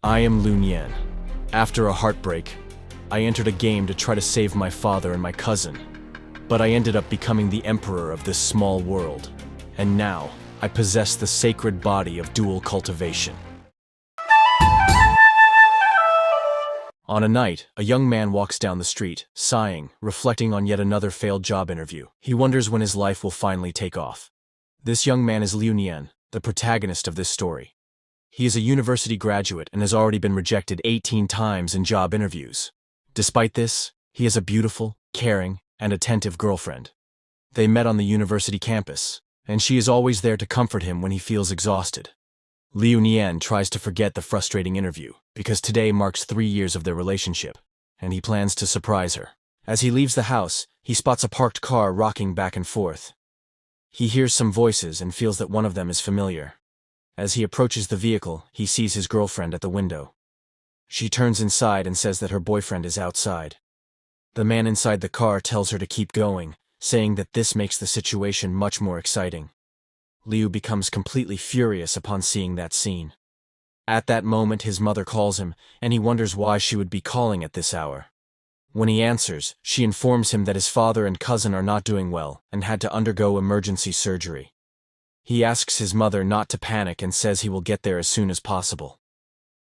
I am Liu Nian. After a heartbreak, I entered a game to try to save my father and my cousin, but I ended up becoming the emperor of this small world, and now I possess the sacred body of dual cultivation. On a night, a young man walks down the street, sighing, reflecting on yet another failed job interview. He wonders when his life will finally take off. This young man is Liu Nian, the protagonist of this story. He is a university graduate and has already been rejected 18 times in job interviews. Despite this, he has a beautiful, caring, and attentive girlfriend. They met on the university campus, and she is always there to comfort him when he feels exhausted. Liu Nian tries to forget the frustrating interview, because today marks 3 years of their relationship, and he plans to surprise her. As he leaves the house, he spots a parked car rocking back and forth. He hears some voices and feels that one of them is familiar. As he approaches the vehicle, he sees his girlfriend at the window. She turns inside and says that her boyfriend is outside. The man inside the car tells her to keep going, saying that this makes the situation much more exciting. Liu becomes completely furious upon seeing that scene. At that moment, his mother calls him, and he wonders why she would be calling at this hour. When he answers, she informs him that his father and cousin are not doing well and had to undergo emergency surgery. He asks his mother not to panic and says he will get there as soon as possible.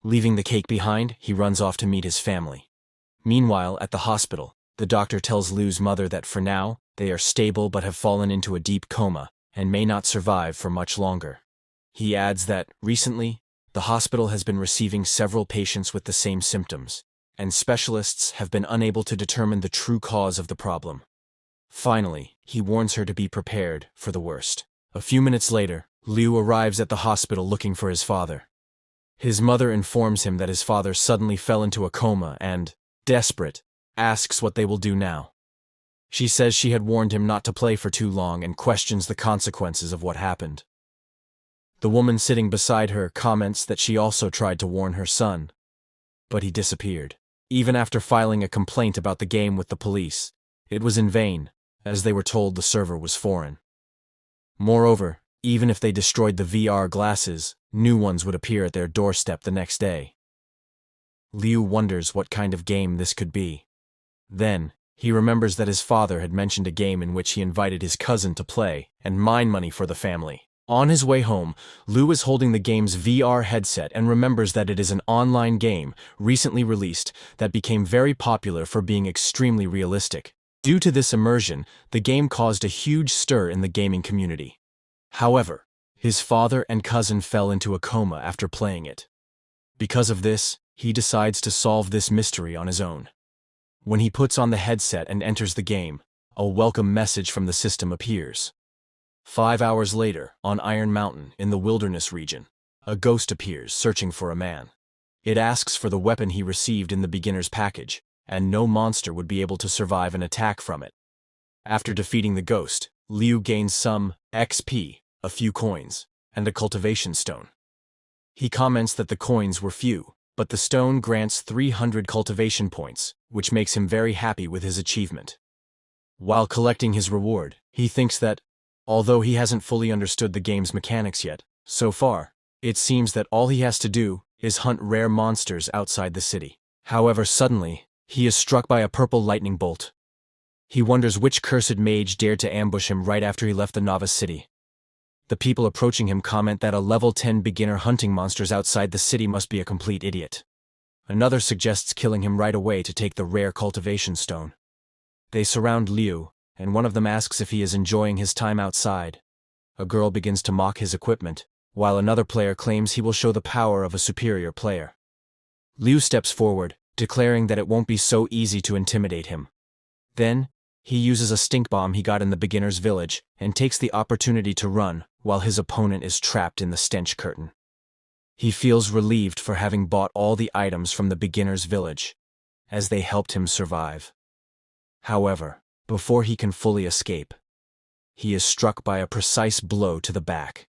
Leaving the cake behind, he runs off to meet his family. Meanwhile, at the hospital, the doctor tells Liu's mother that for now, they are stable but have fallen into a deep coma and may not survive for much longer. He adds that, recently, the hospital has been receiving several patients with the same symptoms, and specialists have been unable to determine the true cause of the problem. Finally, he warns her to be prepared for the worst. A few minutes later, Liu arrives at the hospital looking for his father. His mother informs him that his father suddenly fell into a coma and, desperate, asks what they will do now. She says she had warned him not to play for too long and questions the consequences of what happened. The woman sitting beside her comments that she also tried to warn her son, but he disappeared. Even after filing a complaint about the game with the police, it was in vain, as they were told the server was foreign. Moreover, even if they destroyed the VR glasses, new ones would appear at their doorstep the next day. Liu wonders what kind of game this could be. Then, he remembers that his father had mentioned a game in which he invited his cousin to play and mine money for the family. On his way home, Liu is holding the game's VR headset and remembers that it is an online game, recently released, that became very popular for being extremely realistic. Due to this immersion, the game caused a huge stir in the gaming community. However, his father and cousin fell into a coma after playing it. Because of this, he decides to solve this mystery on his own. When he puts on the headset and enters the game, a welcome message from the system appears. 5 hours later, on Iron Mountain in the wilderness region, a ghost appears searching for a man. It asks for the weapon he received in the beginner's package, and no monster would be able to survive an attack from it. After defeating the ghost, Liu gains some XP, a few coins, and a cultivation stone. He comments that the coins were few, but the stone grants 300 cultivation points, which makes him very happy with his achievement. While collecting his reward, he thinks that, although he hasn't fully understood the game's mechanics yet, so far, it seems that all he has to do is hunt rare monsters outside the city. However, suddenly, he is struck by a purple lightning bolt. He wonders which cursed mage dared to ambush him right after he left the novice city. The people approaching him comment that a level 10 beginner hunting monsters outside the city must be a complete idiot. Another suggests killing him right away to take the rare cultivation stone. They surround Liu, and one of them asks if he is enjoying his time outside. A girl begins to mock his equipment, while another player claims he will show the power of a superior player. Liu steps forward, declaring that it won't be so easy to intimidate him. Then, he uses a stink bomb he got in the beginner's village and takes the opportunity to run while his opponent is trapped in the stench curtain. He feels relieved for having bought all the items from the beginner's village, as they helped him survive. However, before he can fully escape, he is struck by a precise blow to the back.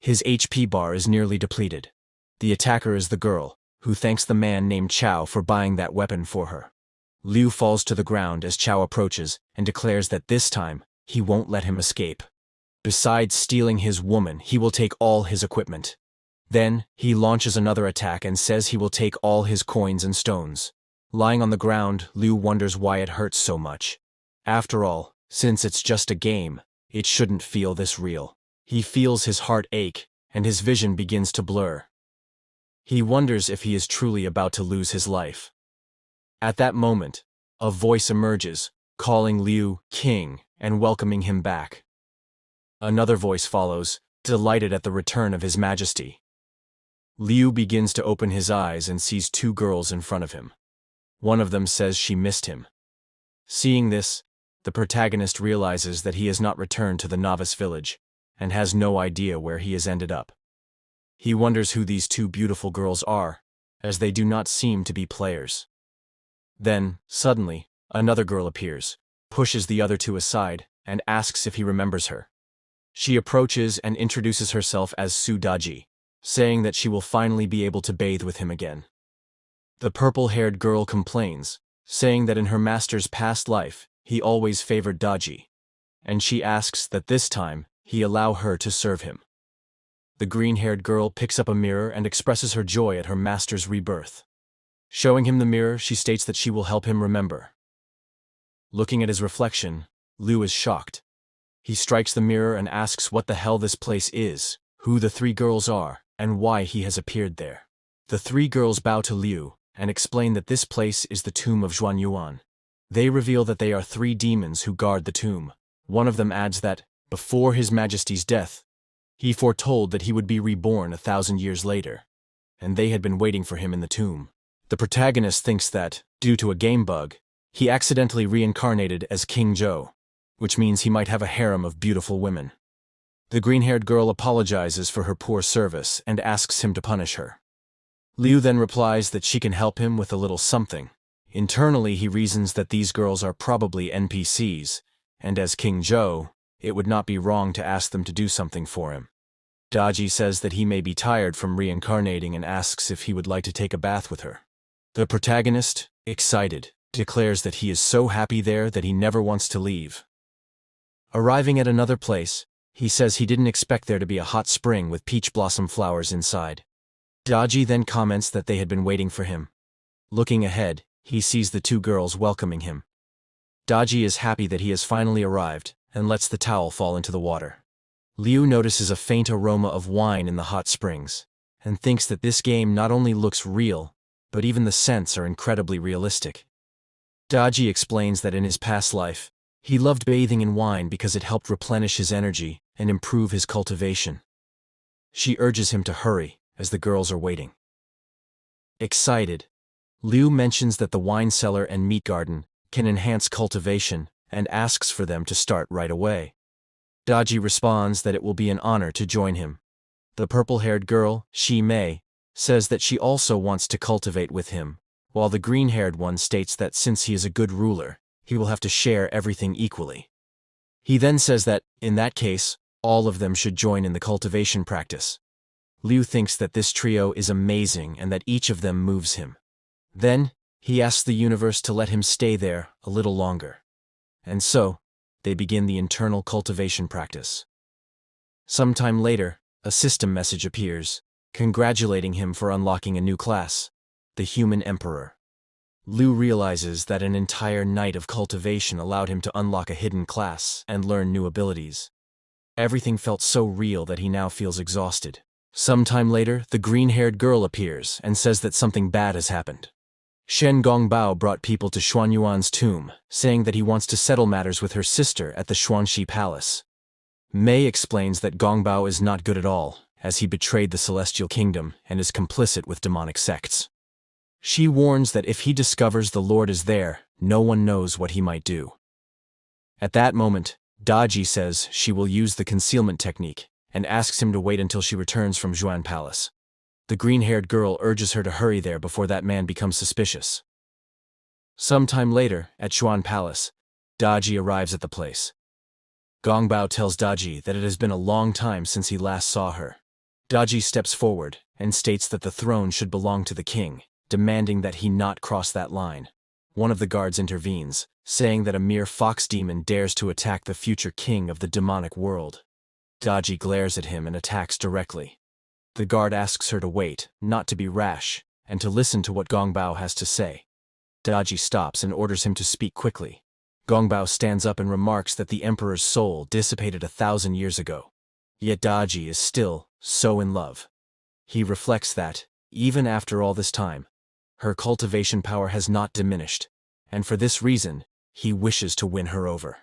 His HP bar is nearly depleted. The attacker is the girl, who thanks the man named Chao for buying that weapon for her. Liu falls to the ground as Chao approaches and declares that this time, he won't let him escape. Besides stealing his woman, he will take all his equipment. Then, he launches another attack and says he will take all his coins and stones. Lying on the ground, Liu wonders why it hurts so much. After all, since it's just a game, it shouldn't feel this real. He feels his heart ache, and his vision begins to blur. He wonders if he is truly about to lose his life. At that moment, a voice emerges, calling Liu king and welcoming him back. Another voice follows, delighted at the return of his majesty. Liu begins to open his eyes and sees two girls in front of him. One of them says she missed him. Seeing this, the protagonist realizes that he has not returned to the novice village, and has no idea where he has ended up. He wonders who these two beautiful girls are, as they do not seem to be players. Then, suddenly, another girl appears, pushes the other two aside, and asks if he remembers her. She approaches and introduces herself as Su Daji, saying that she will finally be able to bathe with him again. The purple-haired girl complains, saying that in her master's past life, he always favored Daji, and she asks that this time, he allow her to serve him. The green-haired girl picks up a mirror and expresses her joy at her master's rebirth. Showing him the mirror, she states that she will help him remember. Looking at his reflection, Liu is shocked. He strikes the mirror and asks what the hell this place is, who the three girls are, and why he has appeared there. The three girls bow to Liu and explain that this place is the tomb of Zhuanyuan. They reveal that they are three demons who guard the tomb. One of them adds that, before His Majesty's death, he foretold that he would be reborn 1,000 years later, and they had been waiting for him in the tomb. The protagonist thinks that, due to a game bug, he accidentally reincarnated as King Zhou, which means he might have a harem of beautiful women. The green-haired girl apologizes for her poor service and asks him to punish her. Liu then replies that she can help him with a little something. Internally, he reasons that these girls are probably NPCs, and as King Zhou, it would not be wrong to ask them to do something for him. Daji says that he may be tired from reincarnating and asks if he would like to take a bath with her. The protagonist, excited, declares that he is so happy there that he never wants to leave. Arriving at another place, he says he didn't expect there to be a hot spring with peach blossom flowers inside. Daji then comments that they had been waiting for him. Looking ahead, he sees the two girls welcoming him. Daji is happy that he has finally arrived, and lets the towel fall into the water. Liu notices a faint aroma of wine in the hot springs, and thinks that this game not only looks real, but even the scents are incredibly realistic. Daji explains that in his past life, he loved bathing in wine because it helped replenish his energy and improve his cultivation. She urges him to hurry, as the girls are waiting. Excited, Liu mentions that the wine cellar and meat garden can enhance cultivation and asks for them to start right away. Daji responds that it will be an honor to join him. The purple-haired girl, Shi Mei, says that she also wants to cultivate with him, while the green-haired one states that since he is a good ruler, he will have to share everything equally. He then says that, in that case, all of them should join in the cultivation practice. Liu thinks that this trio is amazing and that each of them moves him. Then, he asks the universe to let him stay there a little longer. And so, they begin the internal cultivation practice. Sometime later, a system message appears, congratulating him for unlocking a new class, the Human Emperor. Liu realizes that an entire night of cultivation allowed him to unlock a hidden class and learn new abilities. Everything felt so real that he now feels exhausted. Sometime later, the green-haired girl appears and says that something bad has happened. Shen Gongbao brought people to Xuanyuan's tomb, saying that he wants to settle matters with her sister at the Xuanxi Palace. Mei explains that Gongbao is not good at all, as he betrayed the Celestial Kingdom and is complicit with demonic sects. She warns that if he discovers the Lord is there, no one knows what he might do. At that moment, Daji says she will use the concealment technique and asks him to wait until she returns from Xuan Palace. The green-haired girl urges her to hurry there before that man becomes suspicious. Sometime later, at Xuan Palace, Daji arrives at the place. Gongbao tells Daji that it has been a long time since he last saw her. Daji steps forward and states that the throne should belong to the king, demanding that he not cross that line. One of the guards intervenes, saying that a mere fox demon dares to attack the future king of the demonic world. Daji glares at him and attacks directly. The guard asks her to wait, not to be rash, and to listen to what Gongbao has to say. Daji stops and orders him to speak quickly. Gongbao stands up and remarks that the emperor's soul dissipated 1,000 years ago. Yet Daji is still so in love. He reflects that, even after all this time, her cultivation power has not diminished, and for this reason, he wishes to win her over.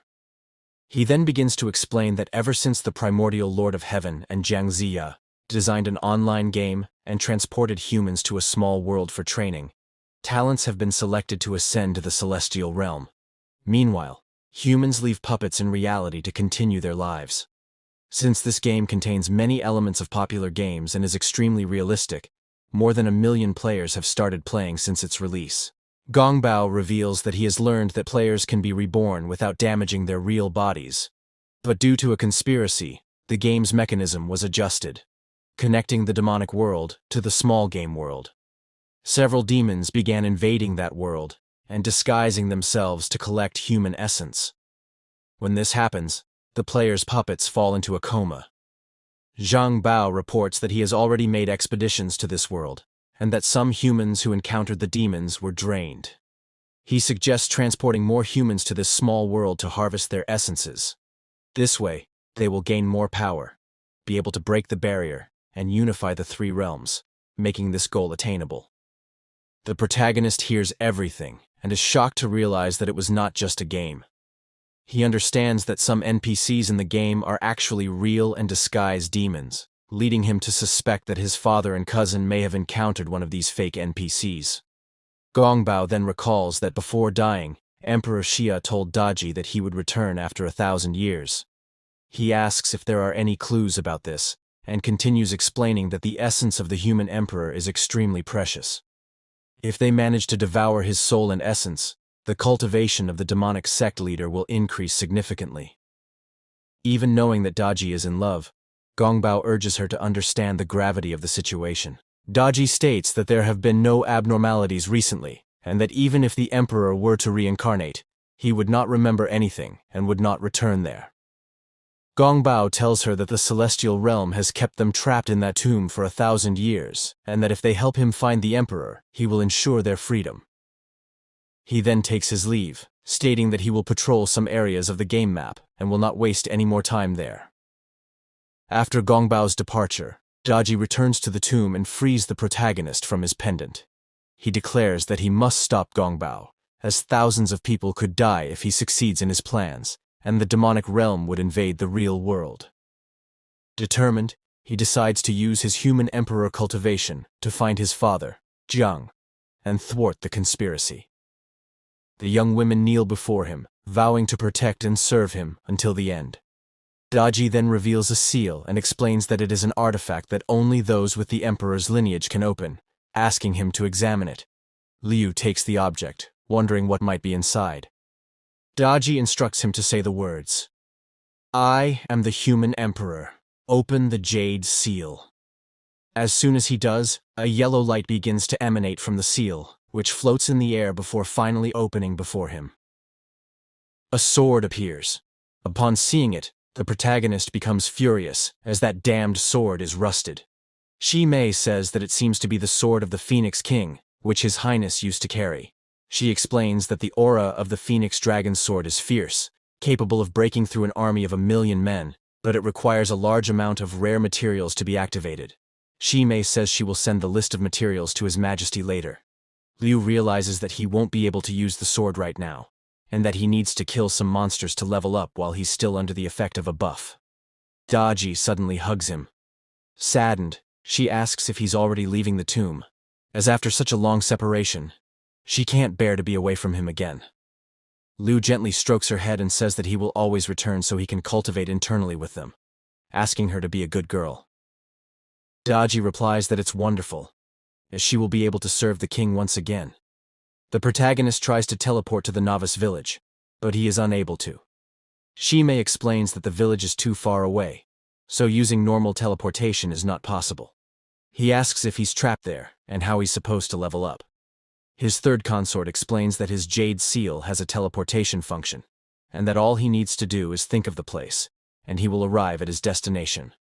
He then begins to explain that ever since the primordial Lord of Heaven and Jiang Ziya designed an online game and transported humans to a small world for training, talents have been selected to ascend to the celestial realm. Meanwhile, humans leave puppets in reality to continue their lives. Since this game contains many elements of popular games and is extremely realistic, more than 1 million players have started playing since its release. Gongbao reveals that he has learned that players can be reborn without damaging their real bodies. But due to a conspiracy, the game's mechanism was adjusted, connecting the demonic world to the small game world. Several demons began invading that world and disguising themselves to collect human essence. When this happens, the player's puppets fall into a coma. Zhang Bao reports that he has already made expeditions to this world, and that some humans who encountered the demons were drained. He suggests transporting more humans to this small world to harvest their essences. This way, they will gain more power, be able to break the barrier, and unify the 3 realms, making this goal attainable. The protagonist hears everything and is shocked to realize that it was not just a game. He understands that some NPCs in the game are actually real and disguised demons, leading him to suspect that his father and cousin may have encountered one of these fake NPCs. Gongbao then recalls that before dying, Emperor Xia told Daji that he would return after 1,000 years. He asks if there are any clues about this, and continues explaining that the essence of the human emperor is extremely precious. If they manage to devour his soul and essence, the cultivation of the demonic sect leader will increase significantly. Even knowing that Daji is in love, Gongbao urges her to understand the gravity of the situation. Daji states that there have been no abnormalities recently, and that even if the emperor were to reincarnate, he would not remember anything and would not return there. Gongbao tells her that the celestial realm has kept them trapped in that tomb for 1,000 years, and that if they help him find the emperor, he will ensure their freedom. He then takes his leave, stating that he will patrol some areas of the game map and will not waste any more time there. After Gongbao's departure, Daji returns to the tomb and frees the protagonist from his pendant. He declares that he must stop Gongbao, as thousands of people could die if he succeeds in his plans, and the demonic realm would invade the real world. Determined, he decides to use his human emperor cultivation to find his father, Jiang, and thwart the conspiracy. The young women kneel before him, vowing to protect and serve him until the end. Daji then reveals a seal and explains that it is an artifact that only those with the emperor's lineage can open, asking him to examine it. Liu takes the object, wondering what might be inside. Daji instructs him to say the words, "I am the human emperor. Open the jade seal." As soon as he does, a yellow light begins to emanate from the seal, which floats in the air before finally opening before him. A sword appears. Upon seeing it, the protagonist becomes furious, as that damned sword is rusted. Shi Mei says that it seems to be the sword of the Phoenix King, which His Highness used to carry. She explains that the aura of the Phoenix Dragon's sword is fierce, capable of breaking through an army of 1 million men, but it requires a large amount of rare materials to be activated. Shi Mei says she will send the list of materials to His Majesty later. Liu realizes that he won't be able to use the sword right now, and that he needs to kill some monsters to level up while he's still under the effect of a buff. Daji suddenly hugs him. Saddened, she asks if he's already leaving the tomb, as after such a long separation, she can't bear to be away from him again. Liu gently strokes her head and says that he will always return so he can cultivate internally with them, asking her to be a good girl. Daji replies that it's wonderful, as she will be able to serve the king once again. The protagonist tries to teleport to the novice village, but he is unable to. Shi Mei explains that the village is too far away, so using normal teleportation is not possible. He asks if he's trapped there, and how he's supposed to level up. His third consort explains that his jade seal has a teleportation function, and that all he needs to do is think of the place, and he will arrive at his destination.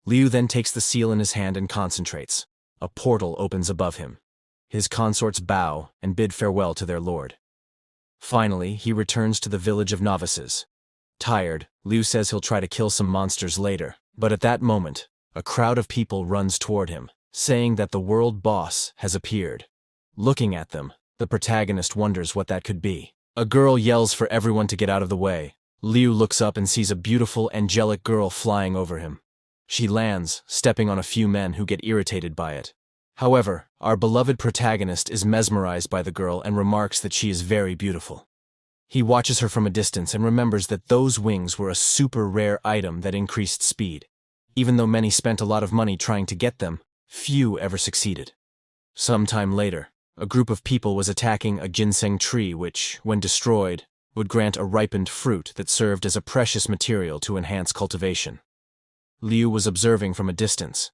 Liu then takes the seal in his hand and concentrates. A portal opens above him. His consorts bow and bid farewell to their lord. Finally, he returns to the village of novices. Tired, Liu says he'll try to kill some monsters later, but at that moment, a crowd of people runs toward him, saying that the world boss has appeared. Looking at them, the protagonist wonders what that could be. A girl yells for everyone to get out of the way. Liu looks up and sees a beautiful, angelic girl flying over him. She lands, stepping on a few men who get irritated by it. However, our beloved protagonist is mesmerized by the girl and remarks that she is very beautiful. He watches her from a distance and remembers that those wings were a super rare item that increased speed. Even though many spent a lot of money trying to get them, few ever succeeded. Sometime later, a group of people was attacking a ginseng tree which, when destroyed, would grant a ripened fruit that served as a precious material to enhance cultivation. Liu was observing from a distance.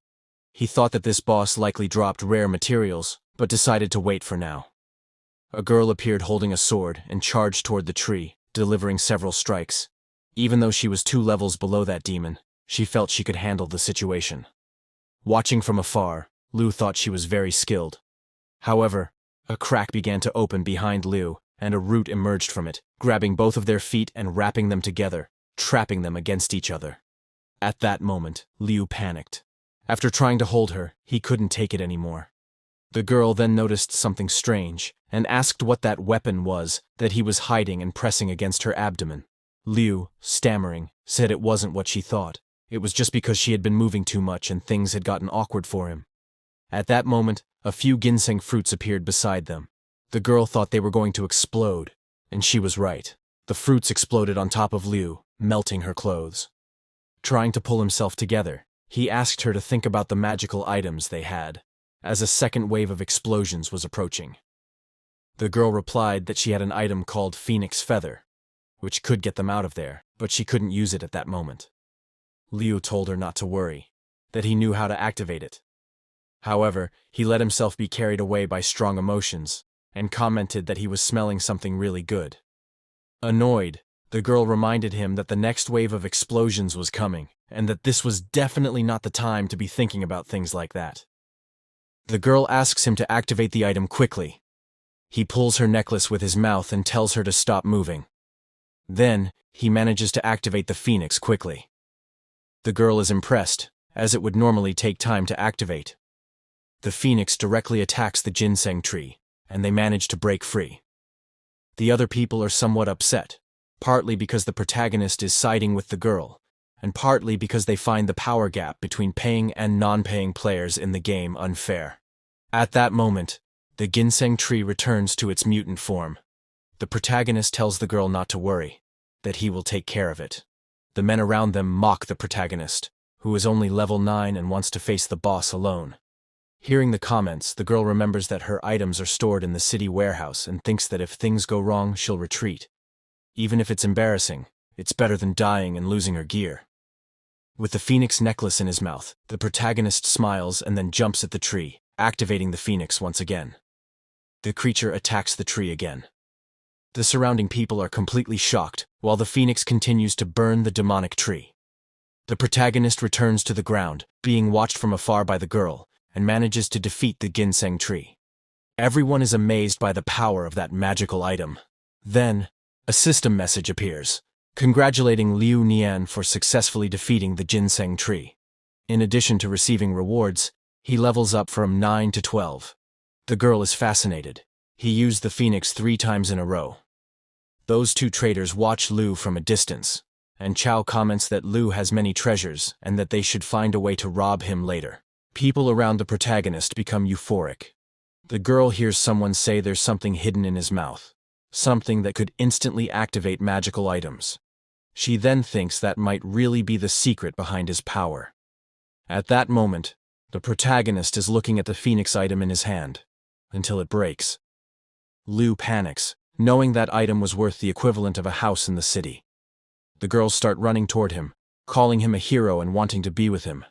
He thought that this boss likely dropped rare materials, but decided to wait for now. A girl appeared holding a sword and charged toward the tree, delivering several strikes. Even though she was 2 levels below that demon, she felt she could handle the situation. Watching from afar, Liu thought she was very skilled. However, a crack began to open behind Liu, and a root emerged from it, grabbing both of their feet and wrapping them together, trapping them against each other. At that moment, Liu panicked. After trying to hold her, he couldn't take it anymore. The girl then noticed something strange, and asked what that weapon was that he was hiding and pressing against her abdomen. Liu, stammering, said it wasn't what she thought. It was just because she had been moving too much and things had gotten awkward for him. At that moment, a few ginseng fruits appeared beside them. The girl thought they were going to explode, and she was right. The fruits exploded on top of Liu, melting her clothes. Trying to pull himself together, he asked her to think about the magical items they had, as a second wave of explosions was approaching. The girl replied that she had an item called Phoenix Feather, which could get them out of there, but she couldn't use it at that moment. Liu told her not to worry, that he knew how to activate it. However, he let himself be carried away by strong emotions, and commented that he was smelling something really good. Annoyed, the girl reminded him that the next wave of explosions was coming, and that this was definitely not the time to be thinking about things like that. The girl asks him to activate the item quickly. He pulls her necklace with his mouth and tells her to stop moving. Then, he manages to activate the phoenix quickly. The girl is impressed, as it would normally take time to activate. The phoenix directly attacks the ginseng tree, and they manage to break free. The other people are somewhat upset, partly because the protagonist is siding with the girl, and partly because they find the power gap between paying and non-paying players in the game unfair. At that moment, the ginseng tree returns to its mutant form. The protagonist tells the girl not to worry, that he will take care of it. The men around them mock the protagonist, who is only level 9 and wants to face the boss alone. Hearing the comments, the girl remembers that her items are stored in the city warehouse and thinks that if things go wrong, she'll retreat. Even if it's embarrassing, it's better than dying and losing her gear. With the phoenix necklace in his mouth, the protagonist smiles and then jumps at the tree, activating the phoenix once again. The creature attacks the tree again. The surrounding people are completely shocked, while the phoenix continues to burn the demonic tree. The protagonist returns to the ground, being watched from afar by the girl, and manages to defeat the ginseng tree. Everyone is amazed by the power of that magical item. Then, a system message appears, congratulating Liu Nian for successfully defeating the ginseng tree. In addition to receiving rewards, he levels up from 9 to 12. The girl is fascinated. He used the phoenix 3 times in a row. Those 2 traders watch Liu from a distance, and Chao comments that Liu has many treasures and that they should find a way to rob him later. People around the protagonist become euphoric. The girl hears someone say there's something hidden in his mouth, something that could instantly activate magical items. She then thinks that might really be the secret behind his power. At that moment, the protagonist is looking at the phoenix item in his hand, until it breaks. Liu panics, knowing that item was worth the equivalent of a house in the city. The girls start running toward him, calling him a hero and wanting to be with him.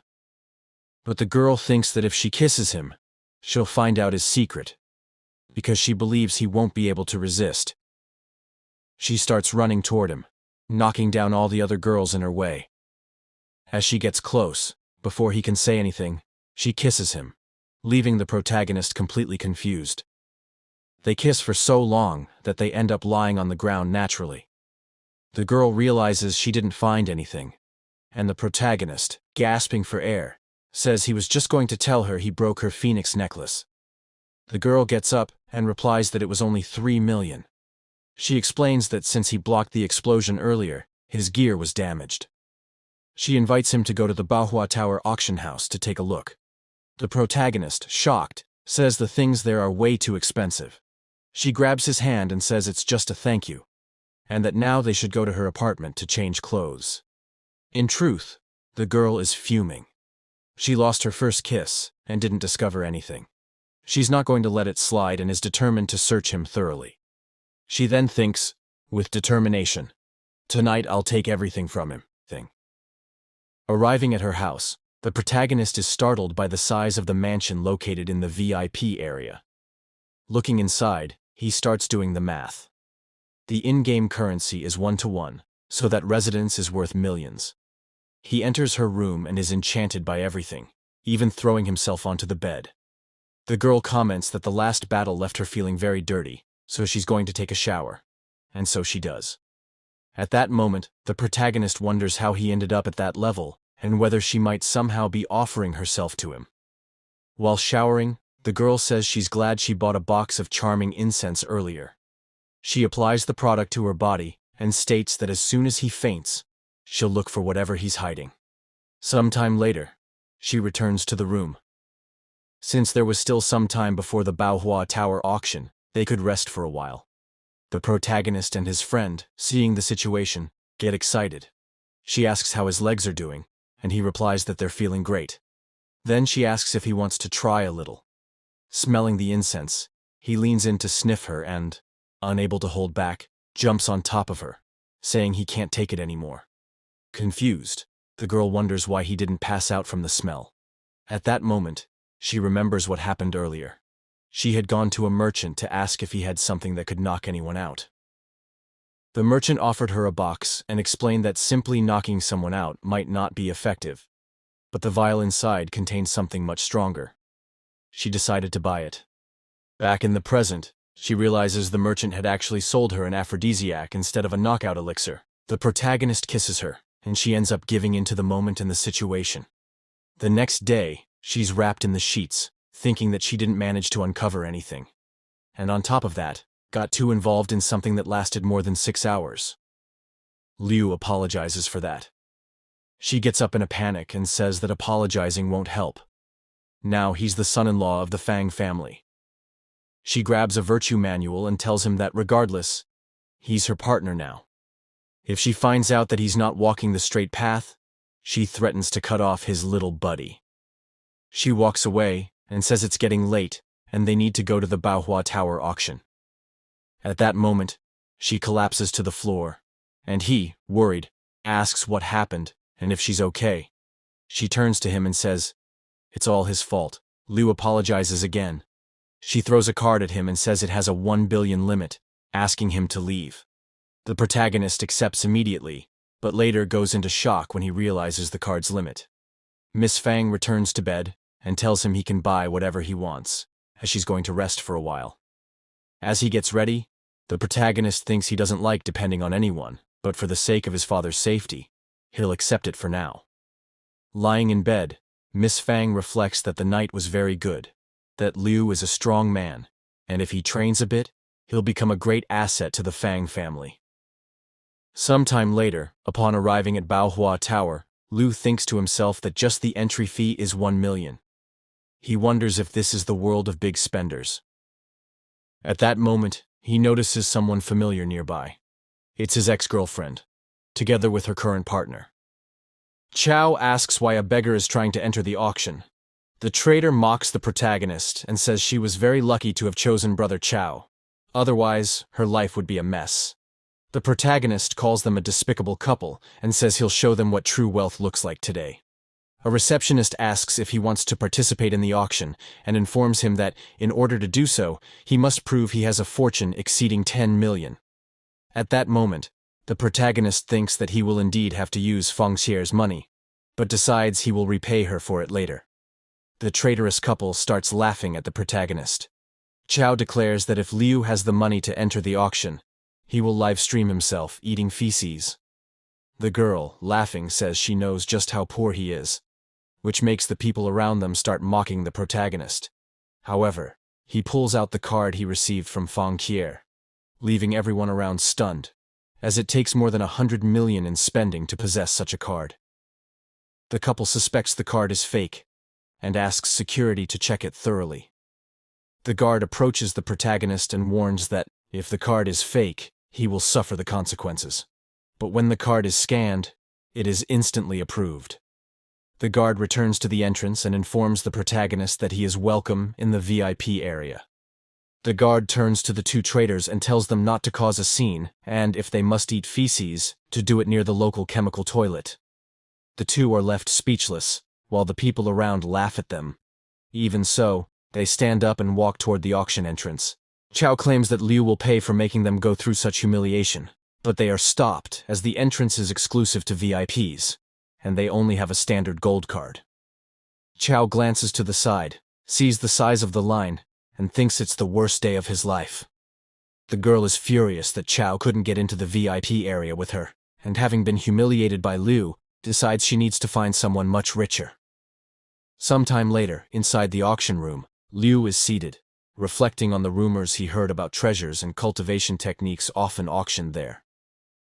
But the girl thinks that if she kisses him, she'll find out his secret, because she believes he won't be able to resist. She starts running toward him, knocking down all the other girls in her way. As she gets close, Before he can say anything, she kisses him, leaving the protagonist completely confused. They kiss for so long that they end up lying on the ground naturally. The girl realizes she didn't find anything, and the protagonist, gasping for air, says he was just going to tell her he broke her phoenix necklace. The girl gets up and replies that it was only 3 million. She explains that since he blocked the explosion earlier, his gear was damaged. She invites him to go to the Manhwa Tower auction house to take a look. The protagonist, shocked, says the things there are way too expensive. She grabs his hand and says it's just a thank you, and that now they should go to her apartment to change clothes. In truth, the girl is fuming. She lost her first kiss and didn't discover anything. She's not going to let it slide and is determined to search him thoroughly. She then thinks, with determination, "Tonight I'll take everything from him." Arriving at her house, the protagonist is startled by the size of the mansion located in the VIP area. Looking inside, he starts doing the math. The in-game currency is 1-to-1, so that residence is worth millions. He enters her room and is enchanted by everything, even throwing himself onto the bed. The girl comments that the last battle left her feeling very dirty, so she's going to take a shower. And so she does. At that moment, the protagonist wonders how he ended up at that level, and whether she might somehow be offering herself to him. While showering, the girl says she's glad she bought a box of charming incense earlier. She applies the product to her body and states that as soon as he faints, she'll look for whatever he's hiding. Sometime later, she returns to the room. Since there was still some time before the Manhwa Tower auction, they could rest for a while. The protagonist and his friend, seeing the situation, get excited. She asks how his legs are doing, and he replies that they're feeling great. Then she asks if he wants to try a little. Smelling the incense, he leans in to sniff her and, unable to hold back, jumps on top of her, saying he can't take it anymore. Confused, the girl wonders why he didn't pass out from the smell. At that moment, she remembers what happened earlier. She had gone to a merchant to ask if he had something that could knock anyone out. The merchant offered her a box and explained that simply knocking someone out might not be effective, but the vial inside contained something much stronger. She decided to buy it. Back in the present, she realizes the merchant had actually sold her an aphrodisiac instead of a knockout elixir. The protagonist kisses her, and she ends up giving in to the moment and the situation. The next day, she's wrapped in the sheets, thinking that she didn't manage to uncover anything. And on top of that, got too involved in something that lasted more than 6 hours. Liu apologizes for that. She gets up in a panic and says that apologizing won't help. Now he's the son-in-law of the Fang family. She grabs a virtue manual and tells him that regardless, he's her partner now. If she finds out that he's not walking the straight path, she threatens to cut off his little buddy. She walks away and says it's getting late and they need to go to the Manhwa Tower auction. At that moment, she collapses to the floor, and he, worried, asks what happened and if she's okay. She turns to him and says, "It's all his fault." Liu apologizes again. She throws a card at him and says it has a 1 billion limit, asking him to leave. The protagonist accepts immediately, but later goes into shock when he realizes the card's limit. Miss Fang returns to bed and tells him he can buy whatever he wants, as she's going to rest for a while. As he gets ready, the protagonist thinks he doesn't like depending on anyone, but for the sake of his father's safety, he'll accept it for now. Lying in bed, Miss Fang reflects that the night was very good, that Liu is a strong man, and if he trains a bit, he'll become a great asset to the Fang family. Sometime later, upon arriving at Manhwa Tower, Liu thinks to himself that just the entry fee is 1 million. He wonders if this is the world of big spenders. At that moment, he notices someone familiar nearby. It's his ex-girlfriend, together with her current partner. Chow asks why a beggar is trying to enter the auction. The trader mocks the protagonist and says she was very lucky to have chosen Brother Chow. Otherwise, her life would be a mess. The protagonist calls them a despicable couple and says he'll show them what true wealth looks like today. A receptionist asks if he wants to participate in the auction and informs him that, in order to do so, he must prove he has a fortune exceeding 10 million. At that moment, the protagonist thinks that he will indeed have to use Feng Xie's money. but decides he will repay her for it later. The traitorous couple starts laughing at the protagonist. Chao declares that if Liu has the money to enter the auction, he will live-stream himself eating feces. The girl, laughing, says she knows just how poor he is, which makes the people around them start mocking the protagonist. However, he pulls out the card he received from Feng Qier, leaving everyone around stunned, as it takes more than 100 million in spending to possess such a card. The couple suspects the card is fake, and asks security to check it thoroughly. The guard approaches the protagonist and warns that, if the card is fake, he will suffer the consequences. But when the card is scanned, it is instantly approved. The guard returns to the entrance and informs the protagonist that he is welcome in the VIP area. The guard turns to the two traitors and tells them not to cause a scene, and if they must eat feces, to do it near the local chemical toilet. The two are left speechless, while the people around laugh at them. Even so, they stand up and walk toward the auction entrance. Chao claims that Liu will pay for making them go through such humiliation, but they are stopped as the entrance is exclusive to VIPs, and they only have a standard gold card. Chao glances to the side, sees the size of the line, and thinks it's the worst day of his life. The girl is furious that Chao couldn't get into the VIP area with her, and having been humiliated by Liu, decides she needs to find someone much richer. Sometime later, inside the auction room, Liu is seated, reflecting on the rumors he heard about treasures and cultivation techniques often auctioned there.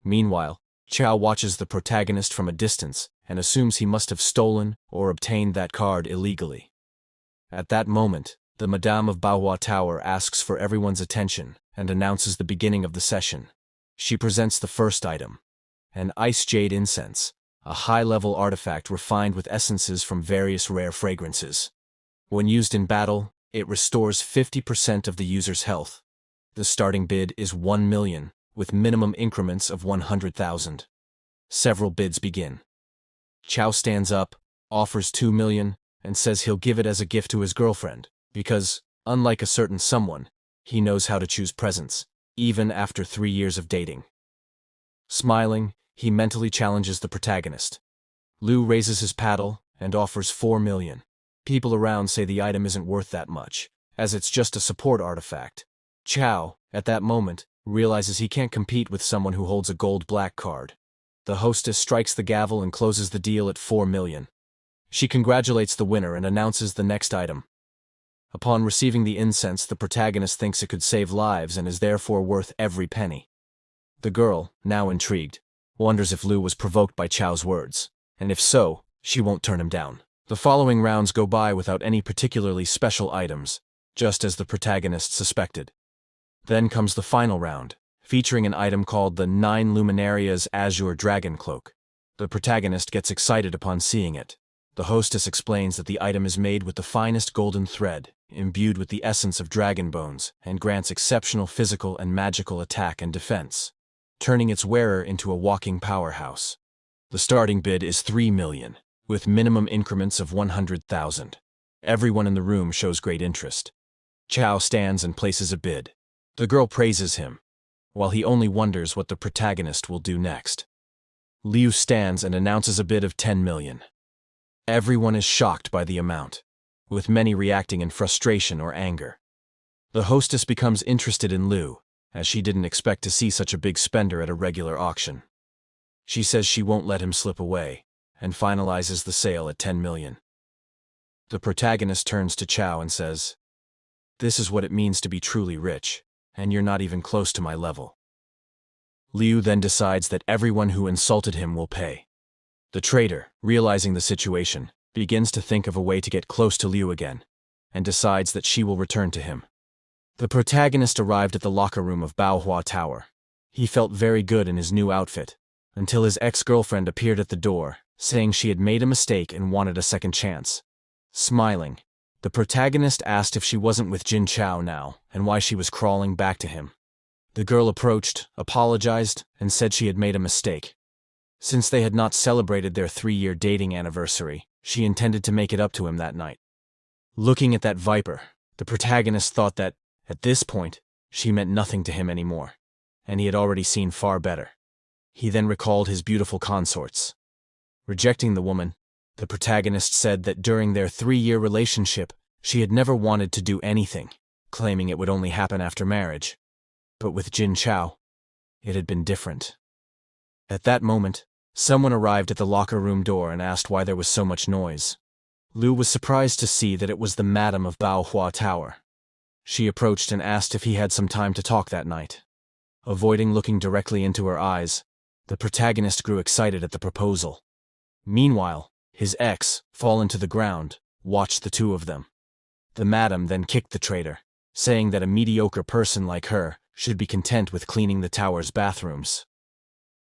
Meanwhile, Chao watches the protagonist from a distance and assumes he must have stolen or obtained that card illegally. At that moment, the Madame of Baohua Tower asks for everyone's attention and announces the beginning of the session. She presents the first item, an ice jade incense, a high-level artifact refined with essences from various rare fragrances. When used in battle, it restores 50% of the user's health. The starting bid is 1 million, with minimum increments of 100,000. Several bids begin. Chao stands up, offers 2 million, and says he'll give it as a gift to his girlfriend, because, unlike a certain someone, he knows how to choose presents, even after 3 years of dating. Smiling, he mentally challenges the protagonist. Liu raises his paddle and offers 4 million. People around say the item isn't worth that much, as it's just a support artifact. Chao, at that moment, realizes he can't compete with someone who holds a gold-black card. The hostess strikes the gavel and closes the deal at 4 million. She congratulates the winner and announces the next item. Upon receiving the incense, the protagonist thinks it could save lives and is therefore worth every penny. The girl, now intrigued, wonders if Liu was provoked by Chao's words, and if so, she won't turn him down. The following rounds go by without any particularly special items, just as the protagonist suspected. Then comes the final round, featuring an item called the 9 Luminaria's Azure Dragon Cloak. The protagonist gets excited upon seeing it. The hostess explains that the item is made with the finest golden thread, imbued with the essence of dragon bones, and grants exceptional physical and magical attack and defense, turning its wearer into a walking powerhouse. The starting bid is 3 million, with minimum increments of 100,000. Everyone in the room shows great interest. Chao stands and places a bid. The girl praises him, while he only wonders what the protagonist will do next. Liu stands and announces a bid of 10 million. Everyone is shocked by the amount, with many reacting in frustration or anger. The hostess becomes interested in Liu, as she didn't expect to see such a big spender at a regular auction. She says she won't let him slip away, and finalizes the sale at 10 million. The protagonist turns to Chao and says, "This is what it means to be truly rich, and you're not even close to my level." Liu then decides that everyone who insulted him will pay. The traitor, realizing the situation, begins to think of a way to get close to Liu again, and decides that she will return to him. The protagonist arrived at the locker room of Baohua Tower. He felt very good in his new outfit, until his ex-girlfriend appeared at the door, saying she had made a mistake and wanted a second chance. Smiling, the protagonist asked if she wasn't with Jin Chao now, and why she was crawling back to him. The girl approached, apologized, and said she had made a mistake. Since they had not celebrated their 3-year dating anniversary, she intended to make it up to him that night. Looking at that viper, the protagonist thought that, at this point, she meant nothing to him anymore, and he had already seen far better. He then recalled his beautiful consorts. Rejecting the woman, The protagonist said that during their 3-year relationship, she had never wanted to do anything, claiming it would only happen after marriage. But with Jin Chao, it had been different. At that moment, someone arrived at the locker room door and asked why there was so much noise. Liu was surprised to see that it was the madam of Baohua Tower. She approached and asked if he had some time to talk that night. Avoiding looking directly into her eyes, the protagonist grew excited at the proposal. Meanwhile, his ex, fallen to the ground, watched the two of them. The madam then kicked the traitor, saying that a mediocre person like her should be content with cleaning the tower's bathrooms.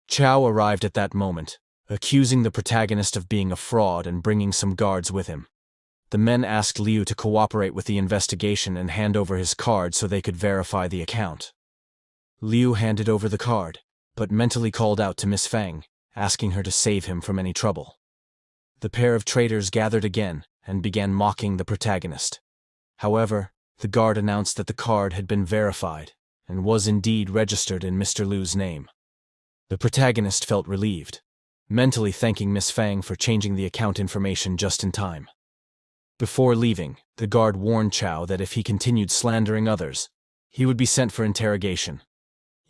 Chao arrived at that moment, accusing the protagonist of being a fraud and bringing some guards with him. The men asked Liu to cooperate with the investigation and hand over his card so they could verify the account. Liu handed over the card, but mentally called out to Miss Fang, asking her to save him from any trouble. The pair of traitors gathered again and began mocking the protagonist. However, the guard announced that the card had been verified and was indeed registered in Mr. Liu's name. The protagonist felt relieved, mentally thanking Miss Fang for changing the account information just in time. Before leaving, the guard warned Chao that if he continued slandering others, he would be sent for interrogation.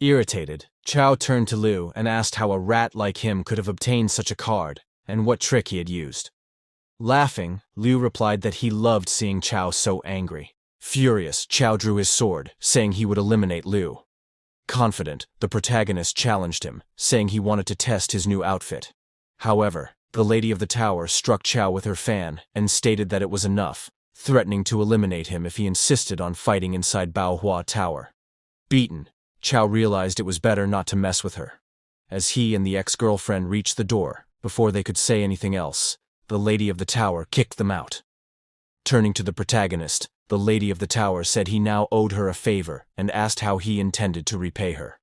Irritated, Chao turned to Liu and asked how a rat like him could have obtained such a card and what trick he had used. Laughing, Liu replied that he loved seeing Chao so angry. Furious, Chao drew his sword, saying he would eliminate Liu. Confident, the protagonist challenged him, saying he wanted to test his new outfit. However, the lady of the tower struck Chao with her fan and stated that it was enough, threatening to eliminate him if he insisted on fighting inside Baohua Tower. Beaten, Chao realized it was better not to mess with her. As he and the ex-girlfriend reached the door, before they could say anything else, the lady of the tower kicked them out. Turning to the protagonist, the lady of the tower said he now owed her a favor and asked how he intended to repay her.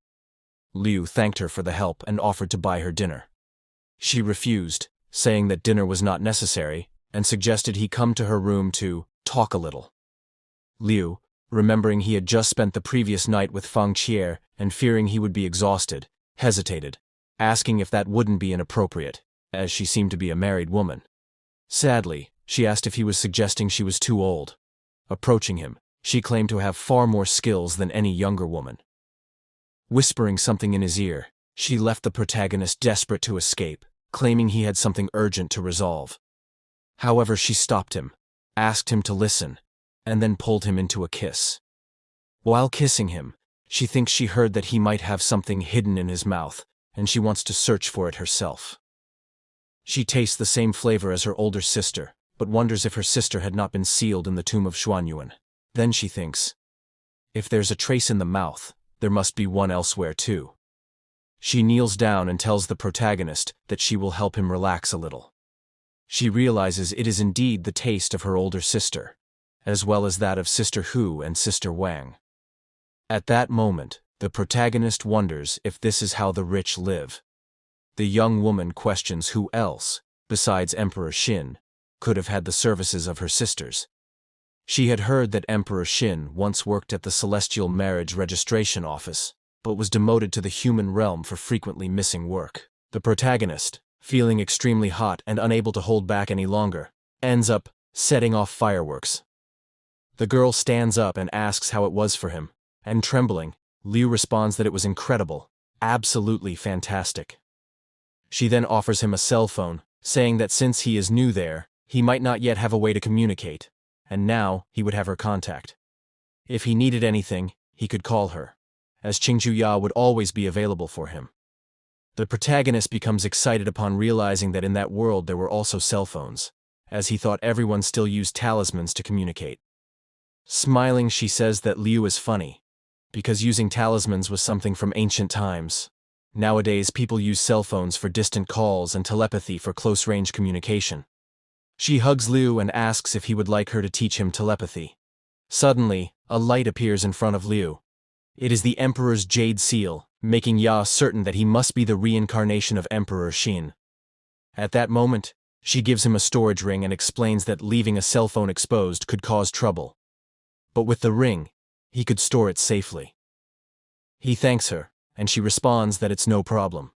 Liu thanked her for the help and offered to buy her dinner. She refused, saying that dinner was not necessary, and suggested he come to her room to talk a little. Liu, remembering he had just spent the previous night with Fang Qier and fearing he would be exhausted, hesitated, asking if that wouldn't be inappropriate, as she seemed to be a married woman. Sadly, she asked if he was suggesting she was too old. Approaching him, she claimed to have far more skills than any younger woman. Whispering something in his ear, she left the protagonist desperate to escape, claiming he had something urgent to resolve. However, she stopped him, asked him to listen, and then pulled him into a kiss. While kissing him, she thinks she heard that he might have something hidden in his mouth, and she wants to search for it herself. She tastes the same flavor as her older sister, but wonders if her sister had not been sealed in the tomb of Xuanyuan. Then she thinks, if there's a trace in the mouth, there must be one elsewhere too. She kneels down and tells the protagonist that she will help him relax a little. She realizes it is indeed the taste of her older sister, as well as that of Sister Hu and Sister Wang. At that moment, the protagonist wonders if this is how the rich live. The young woman questions who else, besides Emperor Xin, could have had the services of her sisters. She had heard that Emperor Xin once worked at the Celestial Marriage Registration Office, but was demoted to the human realm for frequently missing work. The protagonist, feeling extremely hot and unable to hold back any longer, ends up setting off fireworks. The girl stands up and asks how it was for him, and trembling, Liu responds that it was incredible, absolutely fantastic. She then offers him a cell phone, saying that since he is new there, he might not yet have a way to communicate, and now he would have her contact. If he needed anything, he could call her, as Qingjuya would always be available for him. The protagonist becomes excited upon realizing that in that world there were also cell phones, as he thought everyone still used talismans to communicate. Smiling, she says that Liu is funny, because using talismans was something from ancient times. Nowadays, people use cell phones for distant calls and telepathy for close-range communication. She hugs Liu and asks if he would like her to teach him telepathy. Suddenly, a light appears in front of Liu. It is the Emperor's jade seal, making Ya certain that he must be the reincarnation of Emperor Xin. At that moment, she gives him a storage ring and explains that leaving a cell phone exposed could cause trouble. But with the ring, he could store it safely. He thanks her, and she responds that it's no problem.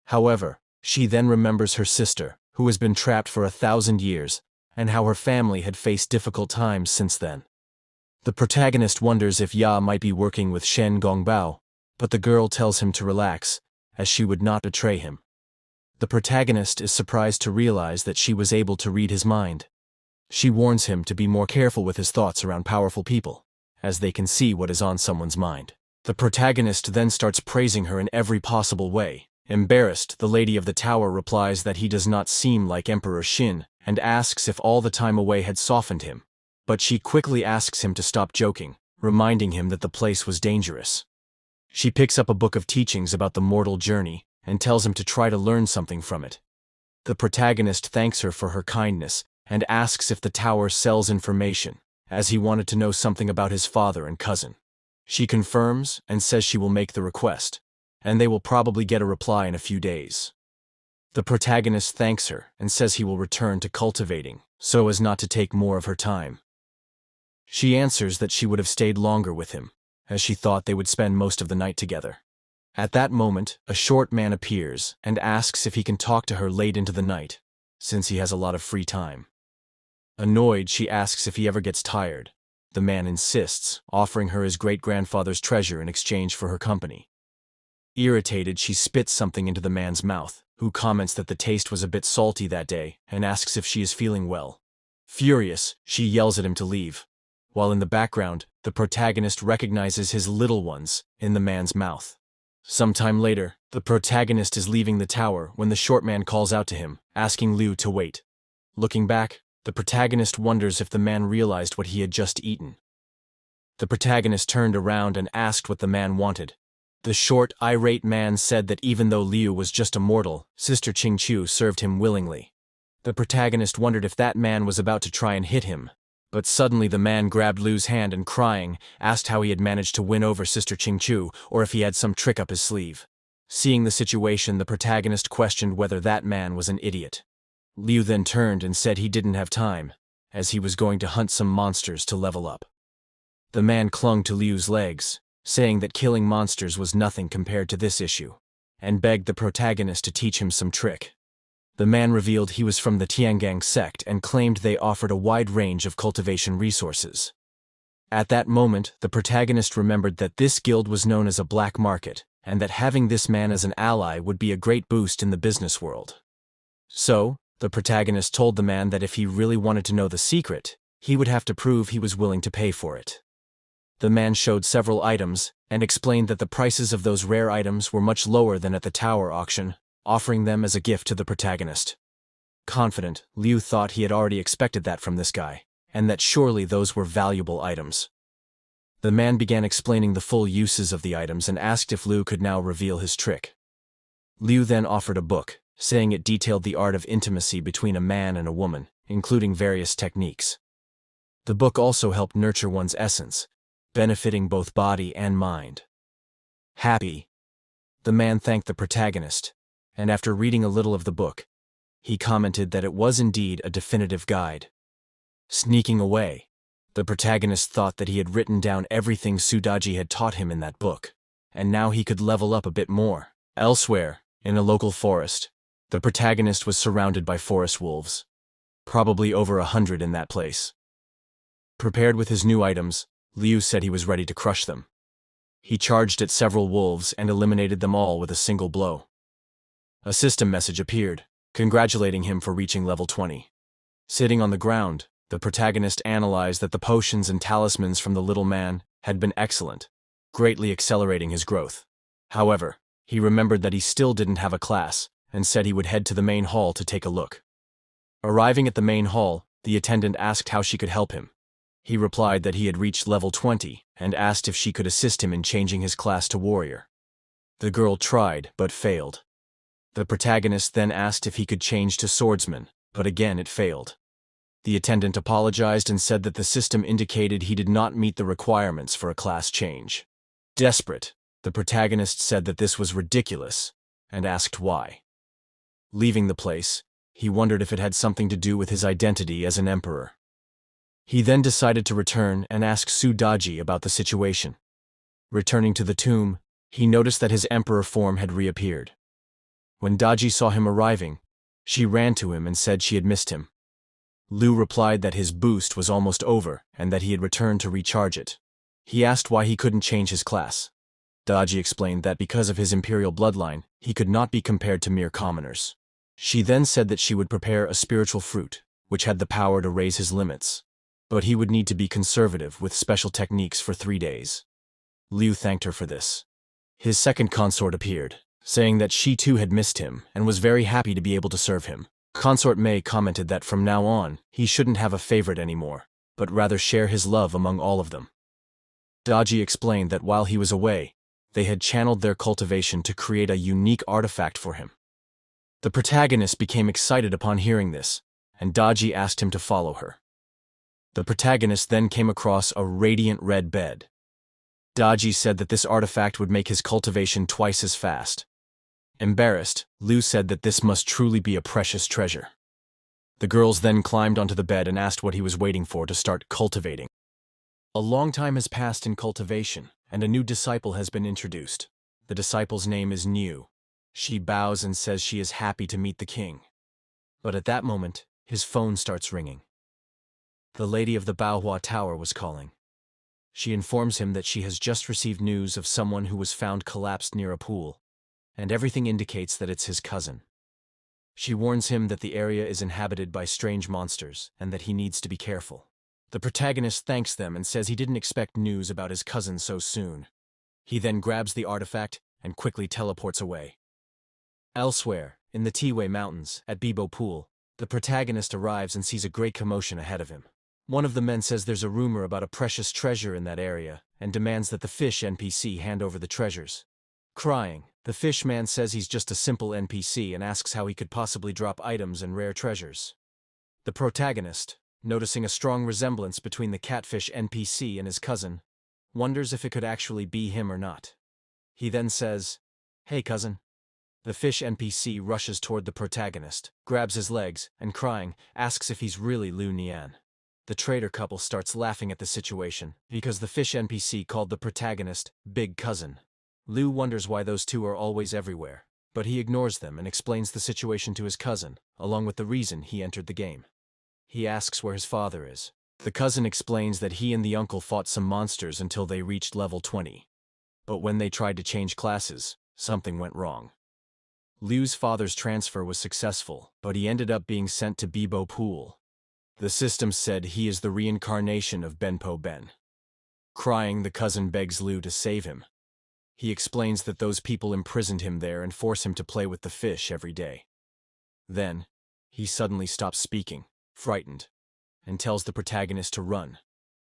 However, she then remembers her sister, who has been trapped for 1,000 years, and how her family had faced difficult times since then. The protagonist wonders if Ya might be working with Shen Gongbao, but the girl tells him to relax, as she would not betray him. The protagonist is surprised to realize that she was able to read his mind. She warns him to be more careful with his thoughts around powerful people, as they can see what is on someone's mind. The protagonist then starts praising her in every possible way. Embarrassed, the Lady of the Tower replies that he does not seem like Emperor Xin, and asks if all the time away had softened him. But she quickly asks him to stop joking, reminding him that the place was dangerous. She picks up a book of teachings about the mortal journey, and tells him to try to learn something from it. The protagonist thanks her for her kindness, and asks if the tower sells information, as he wanted to know something about his father and cousin. She confirms and says she will make the request, and they will probably get a reply in a few days. The protagonist thanks her and says he will return to cultivating, so as not to take more of her time. She answers that she would have stayed longer with him, as she thought they would spend most of the night together. At that moment, a short man appears and asks if he can talk to her late into the night, since he has a lot of free time. Annoyed, she asks if he ever gets tired. The man insists, offering her his great-grandfather's treasure in exchange for her company. Irritated, she spits something into the man's mouth, who comments that the taste was a bit salty that day and asks if she is feeling well. Furious, she yells at him to leave, while in the background, the protagonist recognizes his little ones in the man's mouth. Sometime later, the protagonist is leaving the tower when the short man calls out to him, asking Liu to wait. Looking back, the protagonist wonders if the man realized what he had just eaten. The protagonist turned around and asked what the man wanted. The short, irate man said that even though Liu was just a mortal, Sister Qingqiu served him willingly. The protagonist wondered if that man was about to try and hit him, but suddenly the man grabbed Liu's hand and, crying, asked how he had managed to win over Sister Qingqiu or if he had some trick up his sleeve. Seeing the situation, the protagonist questioned whether that man was an idiot. Liu then turned and said he didn't have time, as he was going to hunt some monsters to level up. The man clung to Liu's legs, saying that killing monsters was nothing compared to this issue, and begged the protagonist to teach him some trick. The man revealed he was from the Tiangang sect and claimed they offered a wide range of cultivation resources. At that moment, the protagonist remembered that this guild was known as a black market, and that having this man as an ally would be a great boost in the business world. So, the protagonist told the man that if he really wanted to know the secret, he would have to prove he was willing to pay for it. The man showed several items and explained that the prices of those rare items were much lower than at the tower auction, offering them as a gift to the protagonist. Confident, Liu thought he had already expected that from this guy, and that surely those were valuable items. The man began explaining the full uses of the items and asked if Liu could now reveal his trick. Liu then offered a book, saying it detailed the art of intimacy between a man and a woman, including various techniques. The book also helped nurture one's essence, benefiting both body and mind. Happy, the man thanked the protagonist, and after reading a little of the book, he commented that it was indeed a definitive guide. Sneaking away, the protagonist thought that he had written down everything Sudaji had taught him in that book, and now he could level up a bit more. Elsewhere, in a local forest, the protagonist was surrounded by forest wolves. Probably over 100 in that place. Prepared with his new items, Liu said he was ready to crush them. He charged at several wolves and eliminated them all with a single blow. A system message appeared, congratulating him for reaching level 20. Sitting on the ground, the protagonist analyzed that the potions and talismans from the little man had been excellent, greatly accelerating his growth. However, he remembered that he still didn't have a class, and said he would head to the main hall to take a look. Arriving at the main hall, the attendant asked how she could help him. He replied that he had reached level 20, and asked if she could assist him in changing his class to warrior. The girl tried, but failed. The protagonist then asked if he could change to swordsman, but again it failed. The attendant apologized and said that the system indicated he did not meet the requirements for a class change. Desperate, the protagonist said that this was ridiculous, and asked why. Leaving the place, he wondered if it had something to do with his identity as an emperor. He then decided to return and ask Su Daji about the situation. Returning to the tomb, he noticed that his emperor form had reappeared. When Daji saw him arriving, She ran to him and said she had missed him. Liu replied that his boost was almost over and that he had returned to recharge it. He asked why he couldn't change his class. Daji explained that because of his imperial bloodline, he could not be compared to mere commoners. She then said that she would prepare a spiritual fruit, which had the power to raise his limits. But he would need to be conservative with special techniques for 3 days. Liu thanked her for this. His second consort appeared, saying that she too had missed him and was very happy to be able to serve him. Consort Mei commented that from now on, he shouldn't have a favorite anymore, but rather share his love among all of them. Daji explained that while he was away, they had channeled their cultivation to create a unique artifact for him. The protagonist became excited upon hearing this, and Daji asked him to follow her. The protagonist then came across a radiant red bed. Daji said that this artifact would make his cultivation twice as fast. Embarrassed, Liu said that this must truly be a precious treasure. The girls then climbed onto the bed and asked what he was waiting for to start cultivating. A long time has passed in cultivation, and a new disciple has been introduced. The disciple's name is Niu. She bows and says she is happy to meet the king. But at that moment, his phone starts ringing. The lady of the Baohua Tower was calling. She informs him that she has just received news of someone who was found collapsed near a pool, and everything indicates that it's his cousin. She warns him that the area is inhabited by strange monsters and that he needs to be careful. The protagonist thanks them and says he didn't expect news about his cousin so soon. He then grabs the artifact and quickly teleports away. Elsewhere, in the Tiwei Mountains, at Bibo Pool, the protagonist arrives and sees a great commotion ahead of him. One of the men says there's a rumor about a precious treasure in that area and demands that the fish NPC hand over the treasures. Crying, the fish man says he's just a simple NPC and asks how he could possibly drop items and rare treasures. The protagonist, noticing a strong resemblance between the catfish NPC and his cousin, wonders if it could actually be him or not. He then says, "Hey cousin." The fish NPC rushes toward the protagonist, grabs his legs, and crying, asks if he's really Liu Nian. The traitor couple starts laughing at the situation, because the fish NPC called the protagonist Big Cousin. Liu wonders why those two are always everywhere, but he ignores them and explains the situation to his cousin, along with the reason he entered the game. He asks where his father is. The cousin explains that he and the uncle fought some monsters until they reached level 20. But when they tried to change classes, something went wrong. Liu's father's transfer was successful, but he ended up being sent to Bibo Pool. The system said he is the reincarnation of Benpo Ben. Crying, the cousin begs Liu to save him. He explains that those people imprisoned him there and force him to play with the fish every day. Then, he suddenly stops speaking, frightened, and tells the protagonist to run.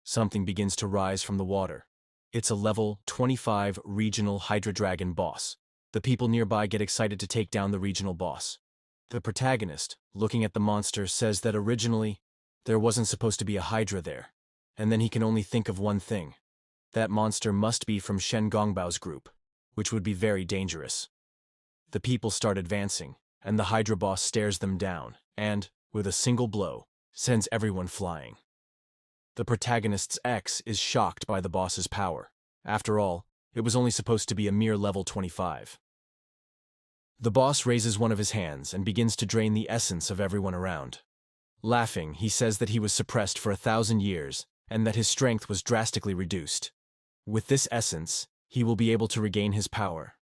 Something begins to rise from the water. It's a level 25 regional Hydra Dragon boss. The people nearby get excited to take down the regional boss. The protagonist, looking at the monster, says that originally, there wasn't supposed to be a Hydra there, and then he can only think of one thing. That monster must be from Shen Gongbao's group, which would be very dangerous. The people start advancing, and the Hydra boss stares them down, and, with a single blow, sends everyone flying. The protagonist's ex is shocked by the boss's power. After all, it was only supposed to be a mere level 25. The boss raises one of his hands and begins to drain the essence of everyone around. Laughing, he says that he was suppressed for 1,000 years, and that his strength was drastically reduced. With this essence, he will be able to regain his power.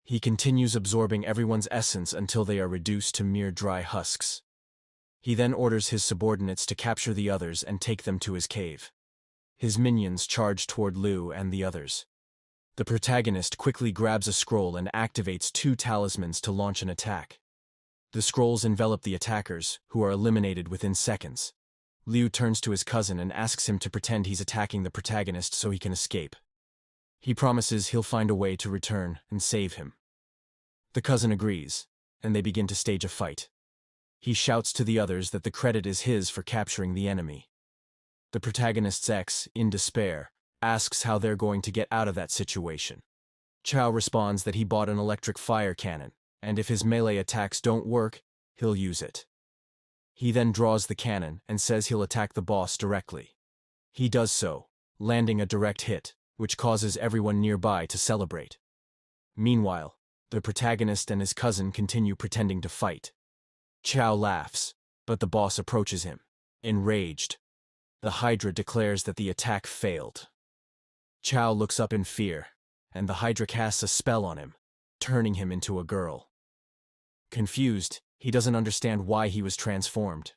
He continues absorbing everyone's essence until they are reduced to mere dry husks. He then orders his subordinates to capture the others and take them to his cave. His minions charge toward Liu and the others. The protagonist quickly grabs a scroll and activates 2 talismans to launch an attack. The scrolls envelop the attackers, who are eliminated within seconds. Liu turns to his cousin and asks him to pretend he's attacking the protagonist so he can escape. He promises he'll find a way to return and save him. The cousin agrees, and they begin to stage a fight. He shouts to the others that the credit is his for capturing the enemy. The protagonist's ex, in despair, asks how they're going to get out of that situation. Chao responds that he bought an electric fire cannon, and if his melee attacks don't work, he'll use it. He then draws the cannon and says he'll attack the boss directly. He does so, landing a direct hit, which causes everyone nearby to celebrate. Meanwhile, the protagonist and his cousin continue pretending to fight. Chao laughs, but the boss approaches him. Enraged, the Hydra declares that the attack failed. Chao looks up in fear, and the Hydra casts a spell on him, turning him into a girl. Confused, he doesn't understand why he was transformed.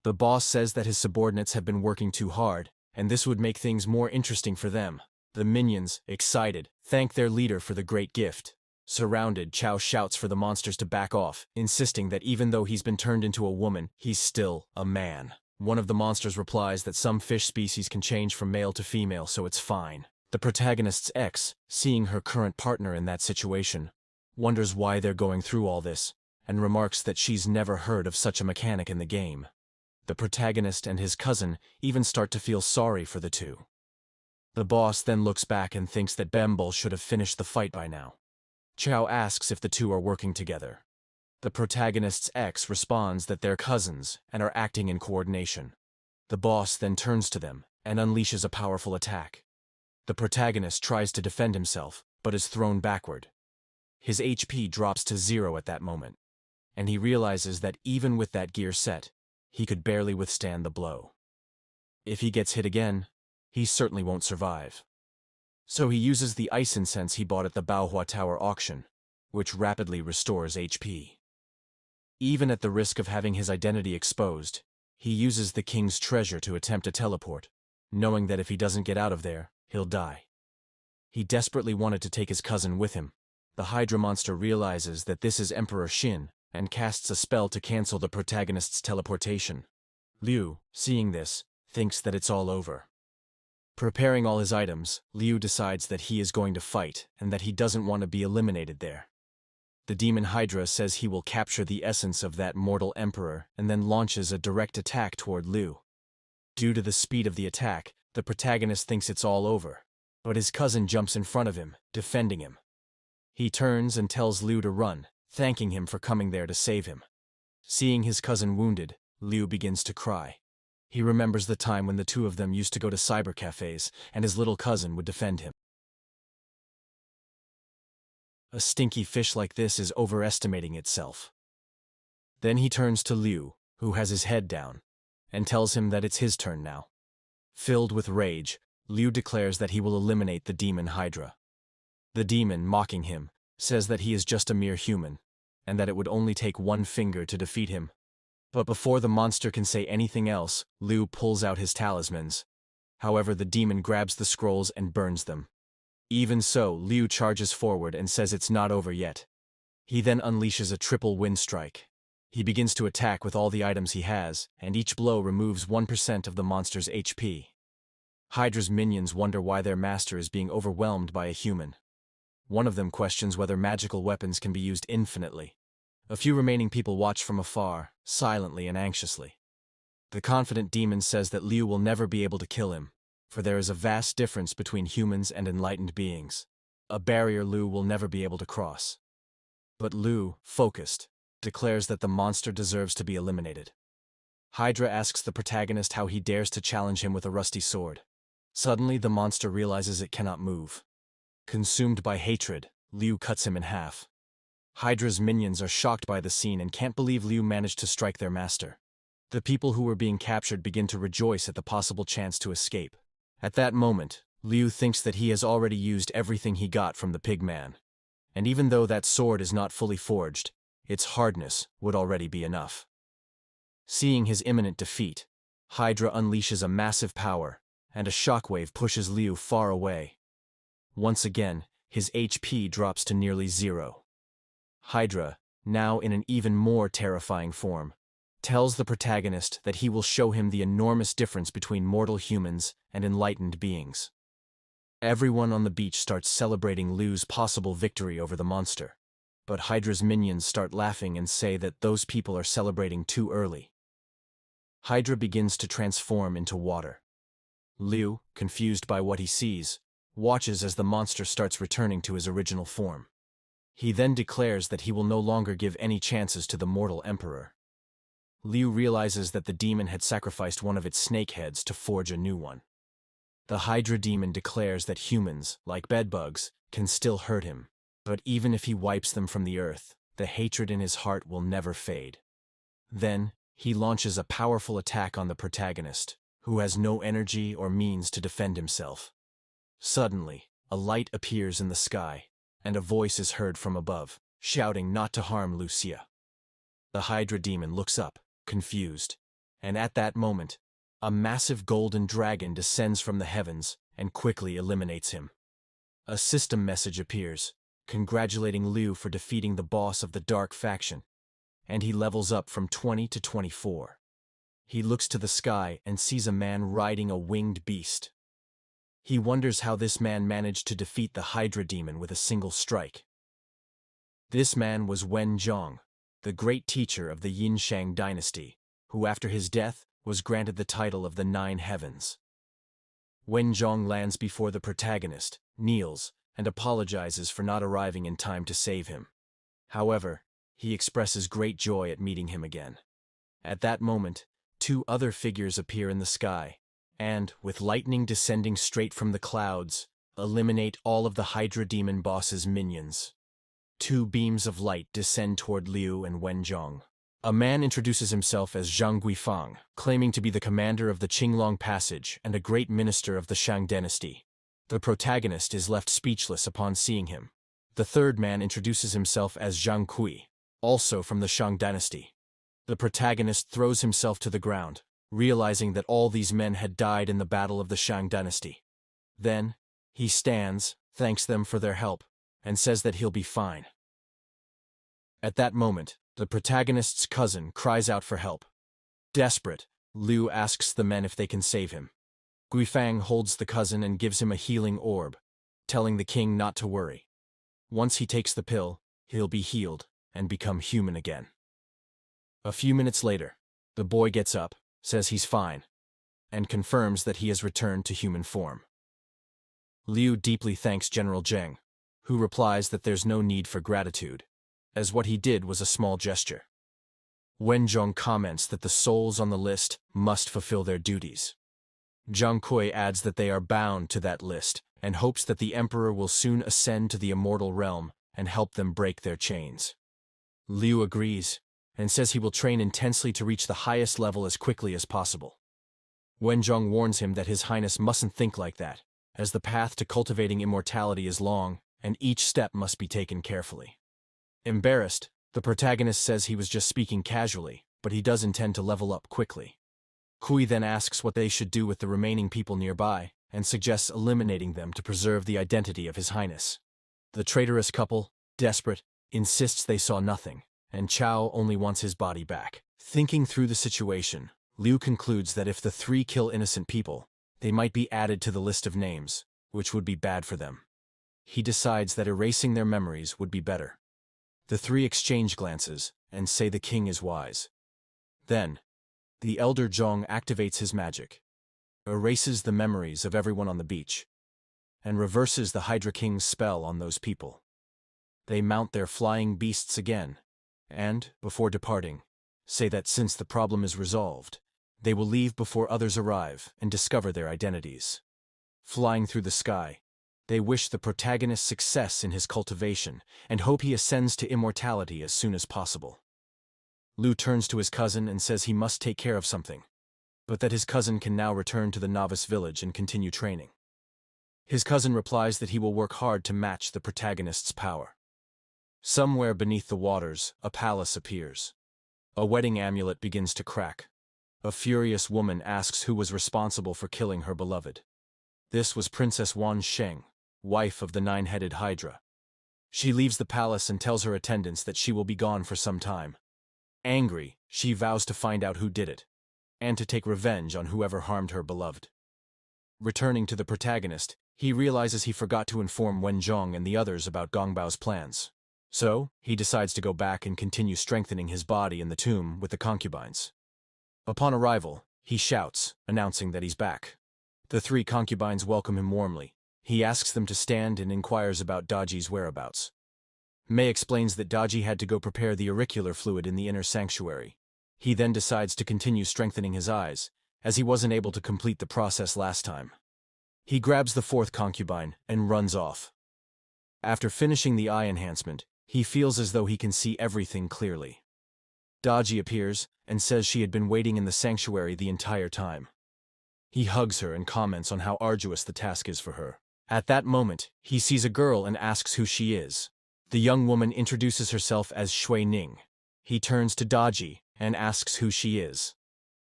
The boss says that his subordinates have been working too hard, and this would make things more interesting for them. The minions, excited, thank their leader for the great gift. Surrounded, Chao shouts for the monsters to back off, insisting that even though he's been turned into a woman, he's still a man. One of the monsters replies that some fish species can change from male to female, so it's fine. The protagonist's ex, seeing her current partner in that situation, wonders why they're going through all this, and remarks that she's never heard of such a mechanic in the game. The protagonist and his cousin even start to feel sorry for the two. The boss then looks back and thinks that Bembol should have finished the fight by now. Chao asks if the two are working together. The protagonist's ex responds that they're cousins and are acting in coordination. The boss then turns to them and unleashes a powerful attack. The protagonist tries to defend himself, but is thrown backward. His HP drops to 0 at that moment, and he realizes that even with that gear set, he could barely withstand the blow. If he gets hit again, he certainly won't survive. So he uses the ice incense he bought at the Baohua Tower auction, which rapidly restores HP. Even at the risk of having his identity exposed, he uses the king's treasure to attempt a teleport, knowing that if he doesn't get out of there, he'll die. He desperately wanted to take his cousin with him. The Hydra monster realizes that this is Emperor Shin, and casts a spell to cancel the protagonist's teleportation. Liu, seeing this, thinks that it's all over. Preparing all his items, Liu decides that he is going to fight and that he doesn't want to be eliminated there. The demon Hydra says he will capture the essence of that mortal emperor and then launches a direct attack toward Liu. Due to the speed of the attack, the protagonist thinks it's all over, but his cousin jumps in front of him, defending him. He turns and tells Liu to run, thanking him for coming there to save him. Seeing his cousin wounded, Liu begins to cry. He remembers the time when the two of them used to go to cyber cafes, and his little cousin would defend him. A stinky fish like this is overestimating itself. Then he turns to Liu, who has his head down, and tells him that it's his turn now. Filled with rage, Liu declares that he will eliminate the demon Hydra. The demon, mocking him, says that he is just a mere human, and that it would only take one finger to defeat him. But before the monster can say anything else, Liu pulls out his talismans. However, the demon grabs the scrolls and burns them. Even so, Liu charges forward and says it's not over yet. He then unleashes a triple wind strike. He begins to attack with all the items he has, and each blow removes 1% of the monster's HP. Hydra's minions wonder why their master is being overwhelmed by a human. One of them questions whether magical weapons can be used infinitely. A few remaining people watch from afar, silently and anxiously. The confident demon says that Liu will never be able to kill him, for there is a vast difference between humans and enlightened beings, a barrier Liu will never be able to cross. But Liu, focused, declares that the monster deserves to be eliminated. Hydra asks the protagonist how he dares to challenge him with a rusty sword. Suddenly, the monster realizes it cannot move. Consumed by hatred, Liu cuts him in half. Hydra's minions are shocked by the scene and can't believe Liu managed to strike their master. The people who were being captured begin to rejoice at the possible chance to escape. At that moment, Liu thinks that he has already used everything he got from the pig man. And even though that sword is not fully forged, its hardness would already be enough. Seeing his imminent defeat, Hydra unleashes a massive power, and a shockwave pushes Liu far away. Once again, his HP drops to nearly 0. Hydra, now in an even more terrifying form, tells the protagonist that he will show him the enormous difference between mortal humans and enlightened beings. Everyone on the beach starts celebrating Liu's possible victory over the monster, but Hydra's minions start laughing and say that those people are celebrating too early. Hydra begins to transform into water. Liu, confused by what he sees, watches as the monster starts returning to his original form. He then declares that he will no longer give any chances to the mortal emperor. Liu realizes that the demon had sacrificed one of its snake heads to forge a new one. The Hydra demon declares that humans, like bedbugs, can still hurt him, but even if he wipes them from the earth, the hatred in his heart will never fade. Then, he launches a powerful attack on the protagonist, who has no energy or means to defend himself. Suddenly, a light appears in the sky, and a voice is heard from above, shouting not to harm Lucia. The Hydra demon looks up, confused, and at that moment, a massive golden dragon descends from the heavens and quickly eliminates him. A system message appears, congratulating Liu for defeating the boss of the dark faction, and he levels up from 20 to 24. He looks to the sky and sees a man riding a winged beast. He wonders how this man managed to defeat the Hydra demon with a single strike. This man was Wen Zhong, the great teacher of the Yinshang dynasty, who after his death was granted the title of the Nine Heavens. Wen Zhong lands before the protagonist, kneels, and apologizes for not arriving in time to save him. However, he expresses great joy at meeting him again. At that moment, two other figures appear in the sky, and, with lightning descending straight from the clouds, eliminate all of the Hydra demon boss's minions. Two beams of light descend toward Liu and Wen Zhong. A man introduces himself as Zhang Guifang, claiming to be the commander of the Qinglong Passage and a great minister of the Shang dynasty. The protagonist is left speechless upon seeing him. The third man introduces himself as Zhang Kui, also from the Shang dynasty. The protagonist throws himself to the ground, realizing that all these men had died in the battle of the Shang dynasty. Then, he stands, thanks them for their help, and says that he'll be fine. At that moment, the protagonist's cousin cries out for help. Desperate, Liu asks the men if they can save him. Guifang holds the cousin and gives him a healing orb, telling the king not to worry. Once he takes the pill, he'll be healed and become human again. A few minutes later, the boy gets up, says he's fine, and confirms that he has returned to human form. Liu deeply thanks General Zheng, who replies that there's no need for gratitude, as what he did was a small gesture. Wen Zhong comments that the souls on the list must fulfill their duties. Zhang Kui adds that they are bound to that list and hopes that the emperor will soon ascend to the immortal realm and help them break their chains. Liu agrees and says he will train intensely to reach the highest level as quickly as possible. Wen Zhong warns him that His Highness mustn't think like that, as the path to cultivating immortality is long and each step must be taken carefully. Embarrassed, the protagonist says he was just speaking casually, but he does intend to level up quickly. Kui then asks what they should do with the remaining people nearby, and suggests eliminating them to preserve the identity of His Highness. The traitorous couple, desperate, insists they saw nothing, and Chao only wants his body back. Thinking through the situation, Liu concludes that if the three kill innocent people, they might be added to the list of names, which would be bad for them. He decides that erasing their memories would be better. The three exchange glances and say the king is wise. Then, the elder Zhong activates his magic, erases the memories of everyone on the beach, and reverses the Hydra King's spell on those people. They mount their flying beasts again, and, before departing, say that since the problem is resolved, they will leave before others arrive and discover their identities. Flying through the sky, they wish the protagonist success in his cultivation and hope he ascends to immortality as soon as possible. Liu turns to his cousin and says he must take care of something, but that his cousin can now return to the novice village and continue training. His cousin replies that he will work hard to match the protagonist's power. Somewhere beneath the waters, a palace appears. A wedding amulet begins to crack. A furious woman asks who was responsible for killing her beloved. This was Princess Wan Sheng, wife of the nine-headed Hydra. She leaves the palace and tells her attendants that she will be gone for some time. Angry, she vows to find out who did it, and to take revenge on whoever harmed her beloved. Returning to the protagonist, he realizes he forgot to inform Wen Zhong and the others about Gongbao's plans. So, he decides to go back and continue strengthening his body in the tomb with the concubines. Upon arrival, he shouts, announcing that he's back. The three concubines welcome him warmly. He asks them to stand and inquires about Daji's whereabouts. Mei explains that Daji had to go prepare the auricular fluid in the inner sanctuary. He then decides to continue strengthening his eyes, as he wasn't able to complete the process last time. He grabs the fourth concubine and runs off. After finishing the eye enhancement, he feels as though he can see everything clearly. Daji appears and says she had been waiting in the sanctuary the entire time. He hugs her and comments on how arduous the task is for her. At that moment, he sees a girl and asks who she is. The young woman introduces herself as Shui Ning. He turns to Daji and asks who she is.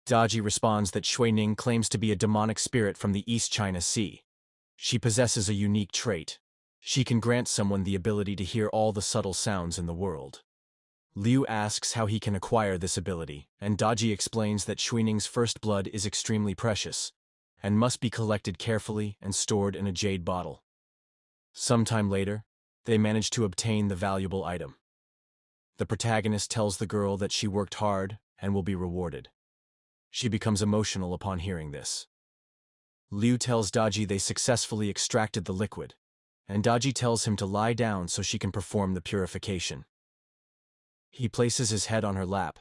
Daji responds that Shui Ning claims to be a demonic spirit from the East China Sea. She possesses a unique trait. She can grant someone the ability to hear all the subtle sounds in the world. Liu asks how he can acquire this ability, and Daji explains that Shui Ning's first blood is extremely precious and must be collected carefully and stored in a jade bottle. Sometime later, they manage to obtain the valuable item. The protagonist tells the girl that she worked hard and will be rewarded. She becomes emotional upon hearing this. Liu tells Daji they successfully extracted the liquid, and Daji tells him to lie down so she can perform the purification. He places his head on her lap,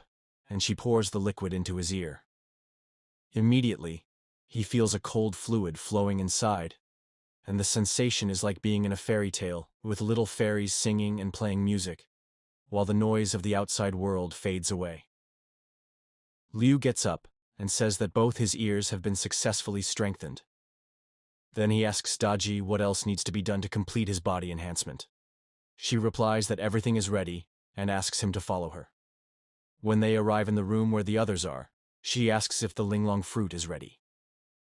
and she pours the liquid into his ear. Immediately, he feels a cold fluid flowing inside, and the sensation is like being in a fairy tale with little fairies singing and playing music, while the noise of the outside world fades away. Liu gets up and says that both his ears have been successfully strengthened. Then he asks Daji what else needs to be done to complete his body enhancement. She replies that everything is ready and asks him to follow her. When they arrive in the room where the others are, she asks if the linglong fruit is ready.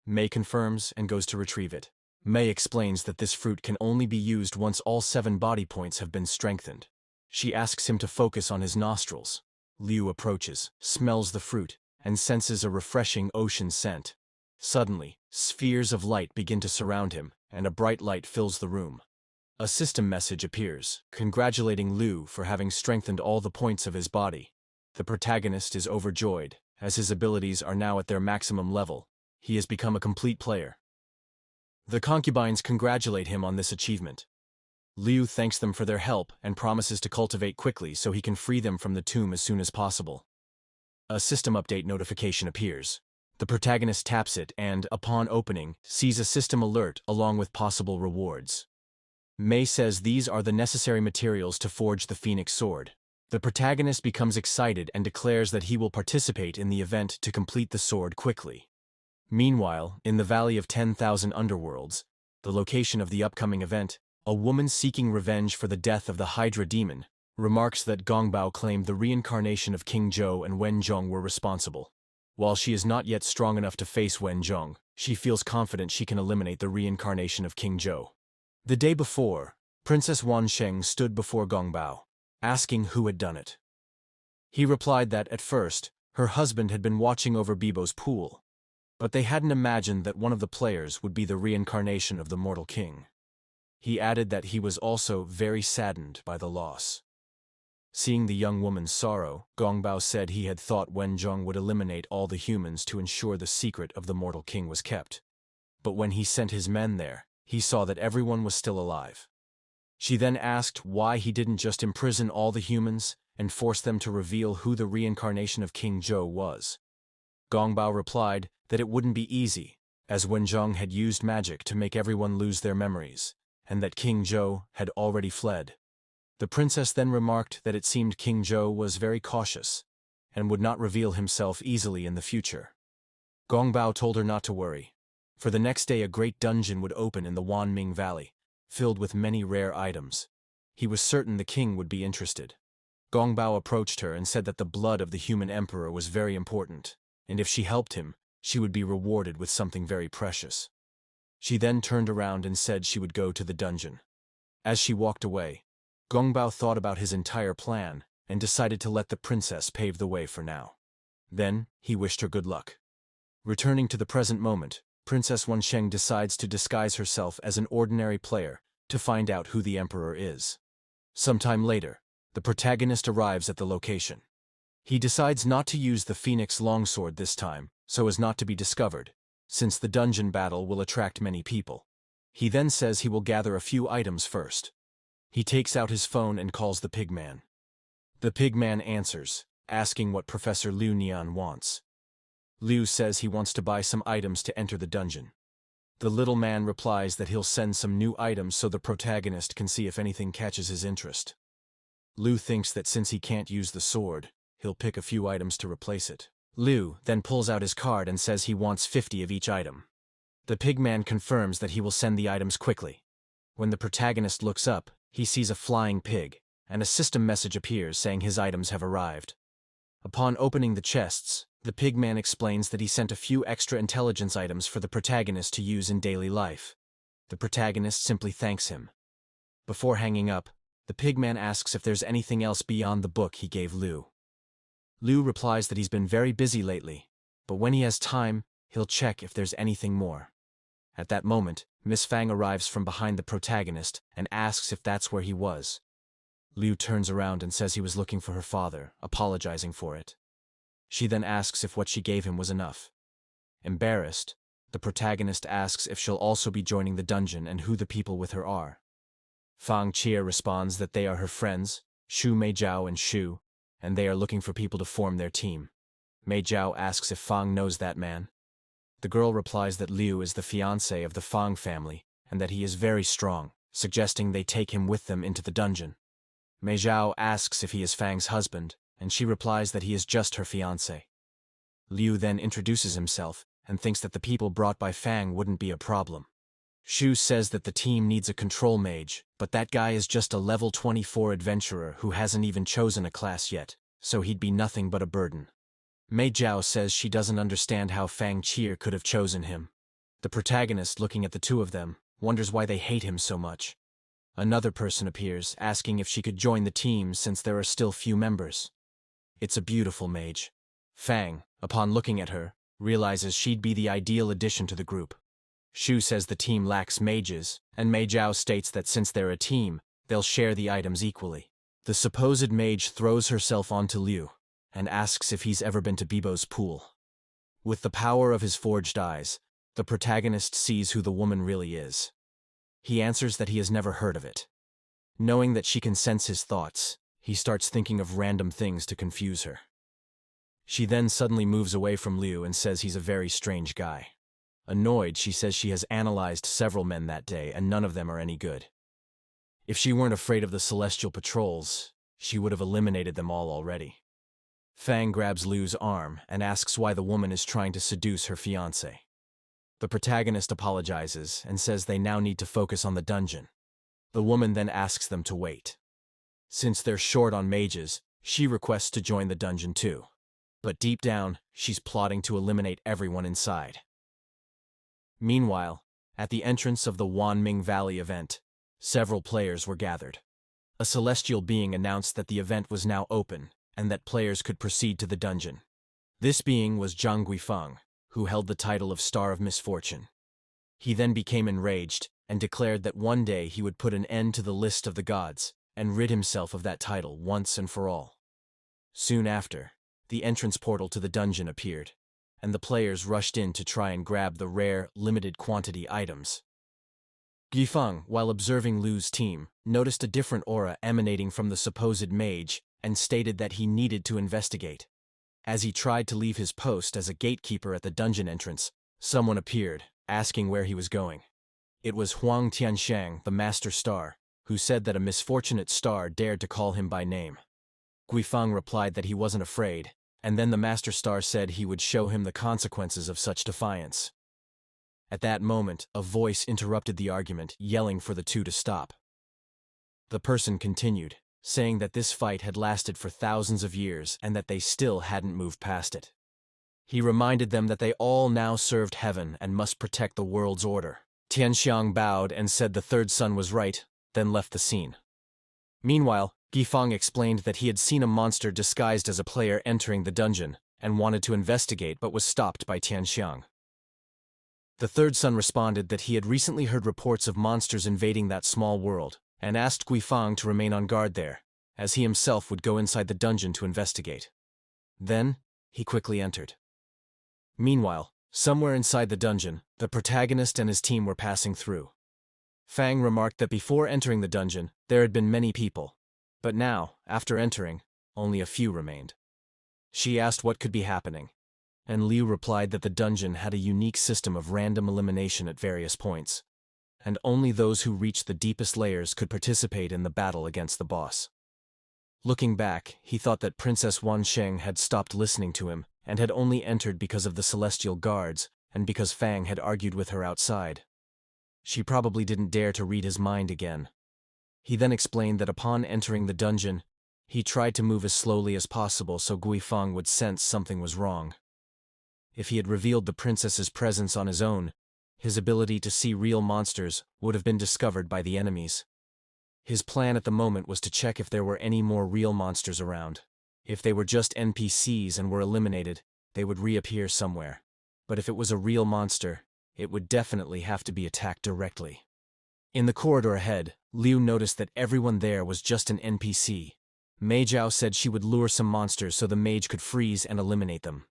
Mei confirms and goes to retrieve it. Mei explains that this fruit can only be used once all 7 body points have been strengthened. She asks him to focus on his nostrils. Liu approaches, smells the fruit, and senses a refreshing ocean scent. Suddenly, spheres of light begin to surround him, and a bright light fills the room. A system message appears, congratulating Liu for having strengthened all the points of his body. The protagonist is overjoyed, as his abilities are now at their maximum level. He has become a complete player. The concubines congratulate him on this achievement. Liu thanks them for their help and promises to cultivate quickly so he can free them from the tomb as soon as possible. A system update notification appears. The protagonist taps it and, upon opening, sees a system alert along with possible rewards. Mei says these are the necessary materials to forge the Phoenix Sword. The protagonist becomes excited and declares that he will participate in the event to complete the sword quickly. Meanwhile, in the Valley of 10,000 Underworlds, the location of the upcoming event, a woman seeking revenge for the death of the Hydra demon remarks that Gongbao claimed the reincarnation of King Zhou and Wen Zhong were responsible. While she is not yet strong enough to face Wen Zhong, she feels confident she can eliminate the reincarnation of King Zhou. The day before, Princess Wansheng stood before Gongbao, asking who had done it. He replied that, at first, her husband had been watching over Bibo's pool, but they hadn't imagined that one of the players would be the reincarnation of the mortal king. He added that he was also very saddened by the loss. Seeing the young woman's sorrow, Gongbao said he had thought Wen Zhong would eliminate all the humans to ensure the secret of the mortal king was kept. But when he sent his men there, he saw that everyone was still alive. She then asked why he didn't just imprison all the humans and force them to reveal who the reincarnation of King Zhou was. Gongbao replied that it wouldn't be easy, as Wen Zhong had used magic to make everyone lose their memories, and that King Zhou had already fled. The princess then remarked that it seemed King Zhou was very cautious and would not reveal himself easily in the future. Gongbao told her not to worry, for the next day a great dungeon would open in the Wanming Valley, filled with many rare items. He was certain the king would be interested. Gongbao approached her and said that the blood of the human emperor was very important, and if she helped him, she would be rewarded with something very precious. She then turned around and said she would go to the dungeon. As she walked away, Gongbao thought about his entire plan and decided to let the princess pave the way for now. Then, he wished her good luck. Returning to the present moment, Princess Wansheng decides to disguise herself as an ordinary player to find out who the emperor is. Sometime later, the protagonist arrives at the location. He decides not to use the Phoenix longsword this time, so as not to be discovered, since the dungeon battle will attract many people. He then says he will gather a few items first. He takes out his phone and calls the pigman. The pigman answers, asking what Professor Liu Nian wants. Liu says he wants to buy some items to enter the dungeon. The little man replies that he'll send some new items so the protagonist can see if anything catches his interest. Liu thinks that since he can't use the sword, he'll pick a few items to replace it. Liu then pulls out his card and says he wants 50 of each item. The pigman confirms that he will send the items quickly. When the protagonist looks up, he sees a flying pig, and a system message appears saying his items have arrived. Upon opening the chests, the pigman explains that he sent a few extra intelligence items for the protagonist to use in daily life. The protagonist simply thanks him. Before hanging up, the pigman asks if there's anything else beyond the book he gave Liu. Liu replies that he's been very busy lately, but when he has time, he'll check if there's anything more. At that moment, Miss Fang arrives from behind the protagonist and asks if that's where he was. Liu turns around and says he was looking for her father, apologizing for it. She then asks if what she gave him was enough. Embarrassed, the protagonist asks if she'll also be joining the dungeon and who the people with her are. Fang Qie responds that they are her friends, Shu Meijiao and Shu, and they are looking for people to form their team. Meijiao asks if Fang knows that man. The girl replies that Liu is the fiancé of the Fang family and that he is very strong, suggesting they take him with them into the dungeon. Meijiao asks if he is Fang's husband, and she replies that he is just her fiancé. Liu then introduces himself and thinks that the people brought by Fang wouldn't be a problem. Shu says that the team needs a control mage, but that guy is just a level 24 adventurer who hasn't even chosen a class yet, so he'd be nothing but a burden. Meijiao says she doesn't understand how Fang Qie could have chosen him. The protagonist, looking at the two of them, wonders why they hate him so much. Another person appears, asking if she could join the team since there are still few members. It's a beautiful mage. Fang, upon looking at her, realizes she'd be the ideal addition to the group. Shu says the team lacks mages, and Meijiao states that since they're a team, they'll share the items equally. The supposed mage throws herself onto Liu and asks if he's ever been to Bibo's pool. With the power of his forged eyes, the protagonist sees who the woman really is. He answers that he has never heard of it. Knowing that she can sense his thoughts, he starts thinking of random things to confuse her. She then suddenly moves away from Liu and says he's a very strange guy. Annoyed, she says she has analyzed several men that day and none of them are any good. If she weren't afraid of the celestial patrols, she would have eliminated them all already. Fang grabs Liu's arm and asks why the woman is trying to seduce her fiancé. The protagonist apologizes and says they now need to focus on the dungeon. The woman then asks them to wait. Since they're short on mages, she requests to join the dungeon too. But deep down, she's plotting to eliminate everyone inside. Meanwhile, at the entrance of the Wanming Valley event, several players were gathered. A celestial being announced that the event was now open and that players could proceed to the dungeon. This being was Zhang Guifeng, who held the title of Star of Misfortune. He then became enraged and declared that one day he would put an end to the list of the gods and rid himself of that title once and for all. Soon after, the entrance portal to the dungeon appeared, and the players rushed in to try and grab the rare, limited-quantity items. Guifeng, while observing Liu's team, noticed a different aura emanating from the supposed mage and stated that he needed to investigate. As he tried to leave his post as a gatekeeper at the dungeon entrance, someone appeared, asking where he was going. It was Huang Tianxiang, the Master Star, who said that a misfortunate star dared to call him by name. Guifeng replied that he wasn't afraid, and then the Master Star said he would show him the consequences of such defiance. At that moment, a voice interrupted the argument, yelling for the two to stop. The person continued, saying that this fight had lasted for thousands of years and that they still hadn't moved past it. He reminded them that they all now served heaven and must protect the world's order. Tianxiang bowed and said the third son was right, then left the scene. Meanwhile, Guifeng explained that he had seen a monster disguised as a player entering the dungeon and wanted to investigate but was stopped by Tianxiang. The third son responded that he had recently heard reports of monsters invading that small world and asked Guifeng to remain on guard there, as he himself would go inside the dungeon to investigate. Then, he quickly entered. Meanwhile, somewhere inside the dungeon, the protagonist and his team were passing through. Fang remarked that before entering the dungeon, there had been many people, but now, after entering, only a few remained. She asked what could be happening, and Liu replied that the dungeon had a unique system of random elimination at various points, and only those who reached the deepest layers could participate in the battle against the boss. Looking back, he thought that Princess Wansheng had stopped listening to him and had only entered because of the celestial guards and because Fang had argued with her outside. She probably didn't dare to read his mind again. He then explained that upon entering the dungeon, he tried to move as slowly as possible so Guifang would sense something was wrong. If he had revealed the princess's presence on his own, his ability to see real monsters would have been discovered by the enemies. His plan at the moment was to check if there were any more real monsters around. If they were just NPCs and were eliminated, they would reappear somewhere. But if it was a real monster, it would definitely have to be attacked directly. In the corridor ahead, Liu noticed that everyone there was just an NPC. Mei Zhao said she would lure some monsters so the mage could freeze and eliminate them.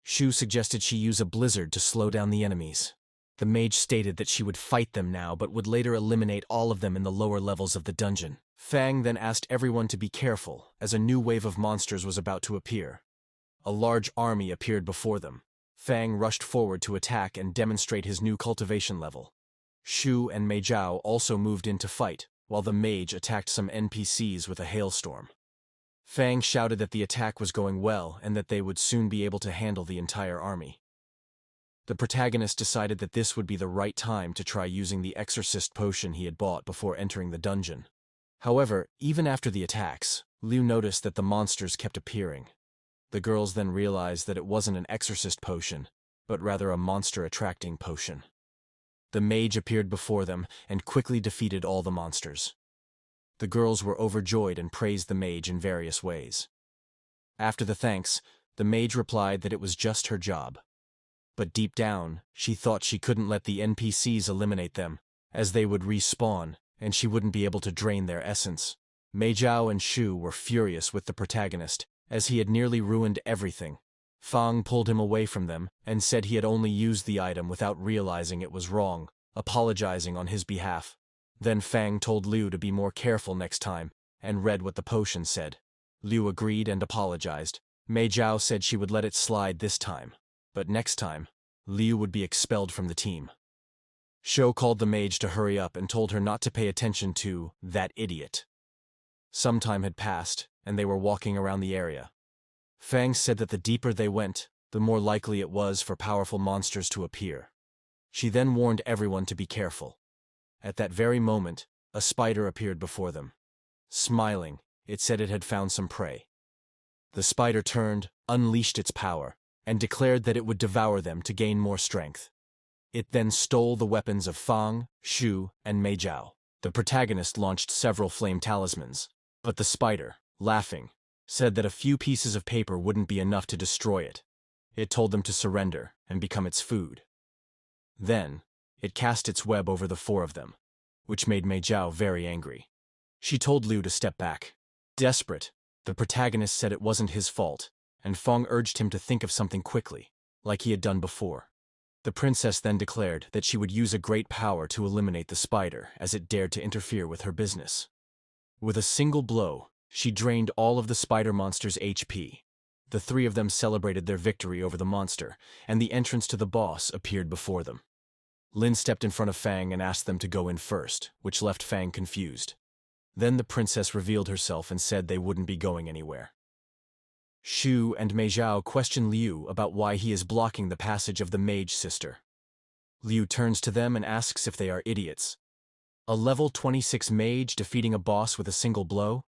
Shu suggested she use a blizzard to slow down the enemies. The mage stated that she would fight them now but would later eliminate all of them in the lower levels of the dungeon. Fang then asked everyone to be careful, as a new wave of monsters was about to appear. A large army appeared before them. Fang rushed forward to attack and demonstrate his new cultivation level. Shu and Mei Zhao also moved in to fight, while the mage attacked some NPCs with a hailstorm. Fang shouted that the attack was going well and that they would soon be able to handle the entire army. The protagonist decided that this would be the right time to try using the exorcist potion he had bought before entering the dungeon. However, even after the attacks, Liu noticed that the monsters kept appearing. The girls then realized that it wasn't an exorcist potion, but rather a monster-attracting potion. The mage appeared before them and quickly defeated all the monsters. The girls were overjoyed and praised the mage in various ways. After the thanks, the mage replied that it was just her job. But deep down, she thought she couldn't let the NPCs eliminate them, as they would respawn, and she wouldn't be able to drain their essence. Mei Zhao and Shu were furious with the protagonist, as he had nearly ruined everything. Fang pulled him away from them and said he had only used the item without realizing it was wrong, apologizing on his behalf. Then Fang told Liu to be more careful next time and read what the potion said. Liu agreed and apologized. Mei Zhao said she would let it slide this time, but next time, Liu would be expelled from the team. Shou called the mage to hurry up and told her not to pay attention to that idiot. Some time had passed, and they were walking around the area. Fang said that the deeper they went, the more likely it was for powerful monsters to appear. She then warned everyone to be careful. At that very moment, a spider appeared before them. Smiling, it said it had found some prey. The spider turned, unleashed its power, and declared that it would devour them to gain more strength. It then stole the weapons of Fang, Shu, and Mei Zhao. The protagonist launched several flame talismans, but the spider, laughing, said that a few pieces of paper wouldn't be enough to destroy it. It told them to surrender and become its food. Then, it cast its web over the four of them, which made Mei Zhao very angry. She told Liu to step back. Desperate, the protagonist said it wasn't his fault, and Fang urged him to think of something quickly, like he had done before. The princess then declared that she would use a great power to eliminate the spider as it dared to interfere with her business. With a single blow, she drained all of the spider monster's HP. The three of them celebrated their victory over the monster, and the entrance to the boss appeared before them. Lin stepped in front of Fang and asked them to go in first, which left Fang confused. Then the princess revealed herself and said they wouldn't be going anywhere. Shu and Mei Zhao question Liu about why he is blocking the passage of the mage sister. Liu turns to them and asks if they are idiots. A level 26 mage defeating a boss with a single blow?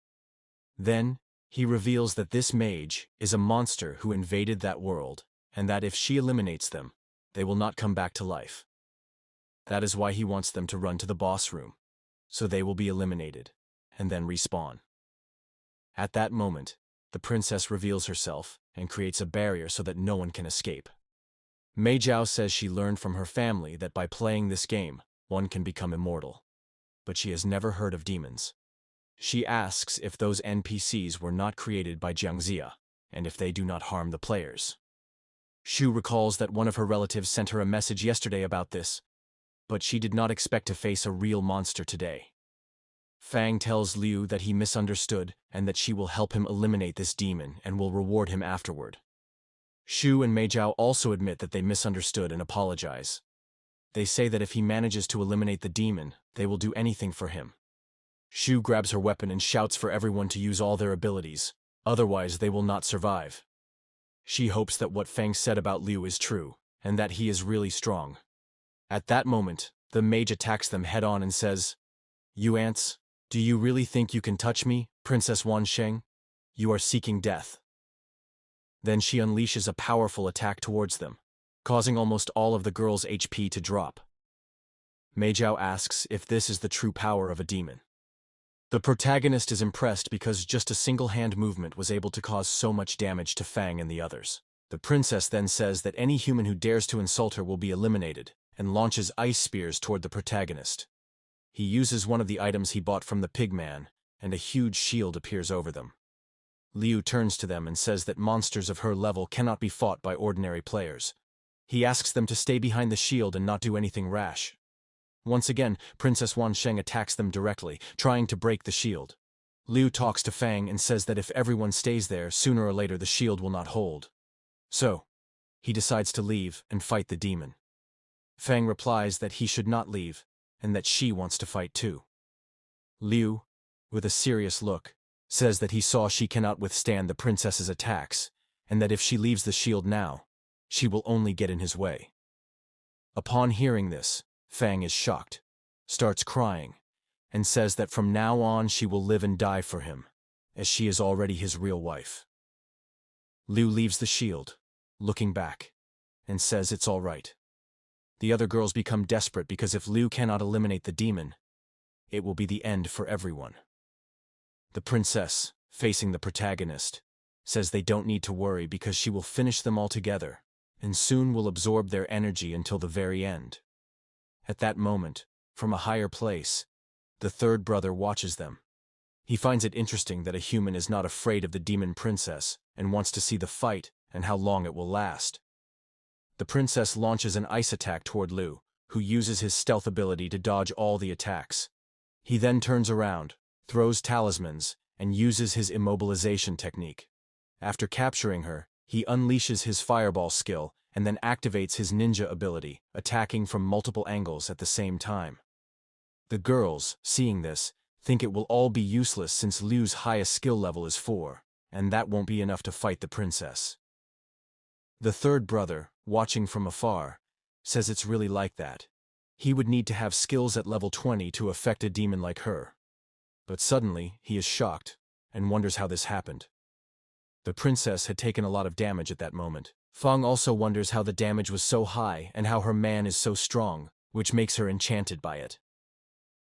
Then, he reveals that this mage is a monster who invaded that world, and that if she eliminates them, they will not come back to life. That is why he wants them to run to the boss room, so they will be eliminated, and then respawn. At that moment, the princess reveals herself and creates a barrier so that no one can escape. Mei Zhao says she learned from her family that by playing this game, one can become immortal. But she has never heard of demons. She asks if those NPCs were not created by Jiangxia, and if they do not harm the players. Shu recalls that one of her relatives sent her a message yesterday about this, but she did not expect to face a real monster today. Fang tells Liu that he misunderstood and that she will help him eliminate this demon and will reward him afterward. Shu and Mei Zhao also admit that they misunderstood and apologize. They say that if he manages to eliminate the demon, they will do anything for him. Shu grabs her weapon and shouts for everyone to use all their abilities, otherwise they will not survive. She hopes that what Fang said about Liu is true, and that he is really strong. At that moment, the mage attacks them head-on and says, "You ants, do you really think you can touch me, Princess Wansheng? You are seeking death." Then she unleashes a powerful attack towards them, causing almost all of the girls' HP to drop. Mei Zhao asks if this is the true power of a demon. The protagonist is impressed because just a single hand movement was able to cause so much damage to Fang and the others. The princess then says that any human who dares to insult her will be eliminated, and launches ice spears toward the protagonist. He uses one of the items he bought from the pigman, and a huge shield appears over them. Liu turns to them and says that monsters of her level cannot be fought by ordinary players. He asks them to stay behind the shield and not do anything rash. Once again, Princess Wansheng attacks them directly, trying to break the shield. Liu talks to Fang and says that if everyone stays there, sooner or later the shield will not hold. So, he decides to leave and fight the demon. Fang replies that he should not leave, and that she wants to fight too. Liu, with a serious look, says that he saw she cannot withstand the princess's attacks, and that if she leaves the shield now, she will only get in his way. Upon hearing this, Fang is shocked, starts crying, and says that from now on she will live and die for him, as she is already his real wife. Liu leaves the shield, looking back, and says it's all right. The other girls become desperate because if Liu cannot eliminate the demon, it will be the end for everyone. The princess, facing the protagonist, says they don't need to worry because she will finish them all together, and soon will absorb their energy until the very end. At that moment, from a higher place, the third brother watches them. He finds it interesting that a human is not afraid of the demon princess and wants to see the fight and how long it will last. The princess launches an ice attack toward Liu, who uses his stealth ability to dodge all the attacks. He then turns around, throws talismans, and uses his immobilization technique. After capturing her, he unleashes his fireball skill and then activates his ninja ability, attacking from multiple angles at the same time. The girls, seeing this, think it will all be useless since Liu's highest skill level is 4, and that won't be enough to fight the princess. The third brother, watching from afar, says it's really like that. He would need to have skills at level 20 to affect a demon like her. But suddenly, he is shocked, and wonders how this happened. The princess had taken a lot of damage at that moment. Fang also wonders how the damage was so high and how her man is so strong, which makes her enchanted by it.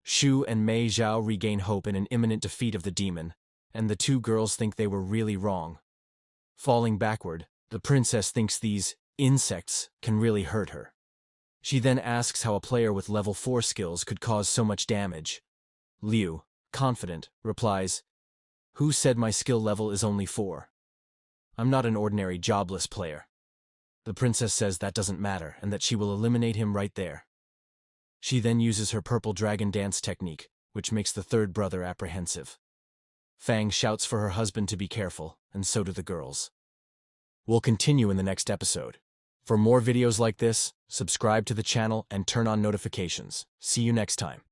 Shu and Mei Zhao regain hope in an imminent defeat of the demon, and the two girls think they were really wrong. Falling backward, the princess thinks these insects can really hurt her. She then asks how a player with level 4 skills could cause so much damage. Liu, confident, replies, "Who said my skill level is only 4? I'm not an ordinary jobless player." The princess says that doesn't matter and that she will eliminate him right there. She then uses her purple dragon dance technique, which makes the third brother apprehensive. Fang shouts for her husband to be careful, and so do the girls. We'll continue in the next episode. For more videos like this, subscribe to the channel and turn on notifications. See you next time.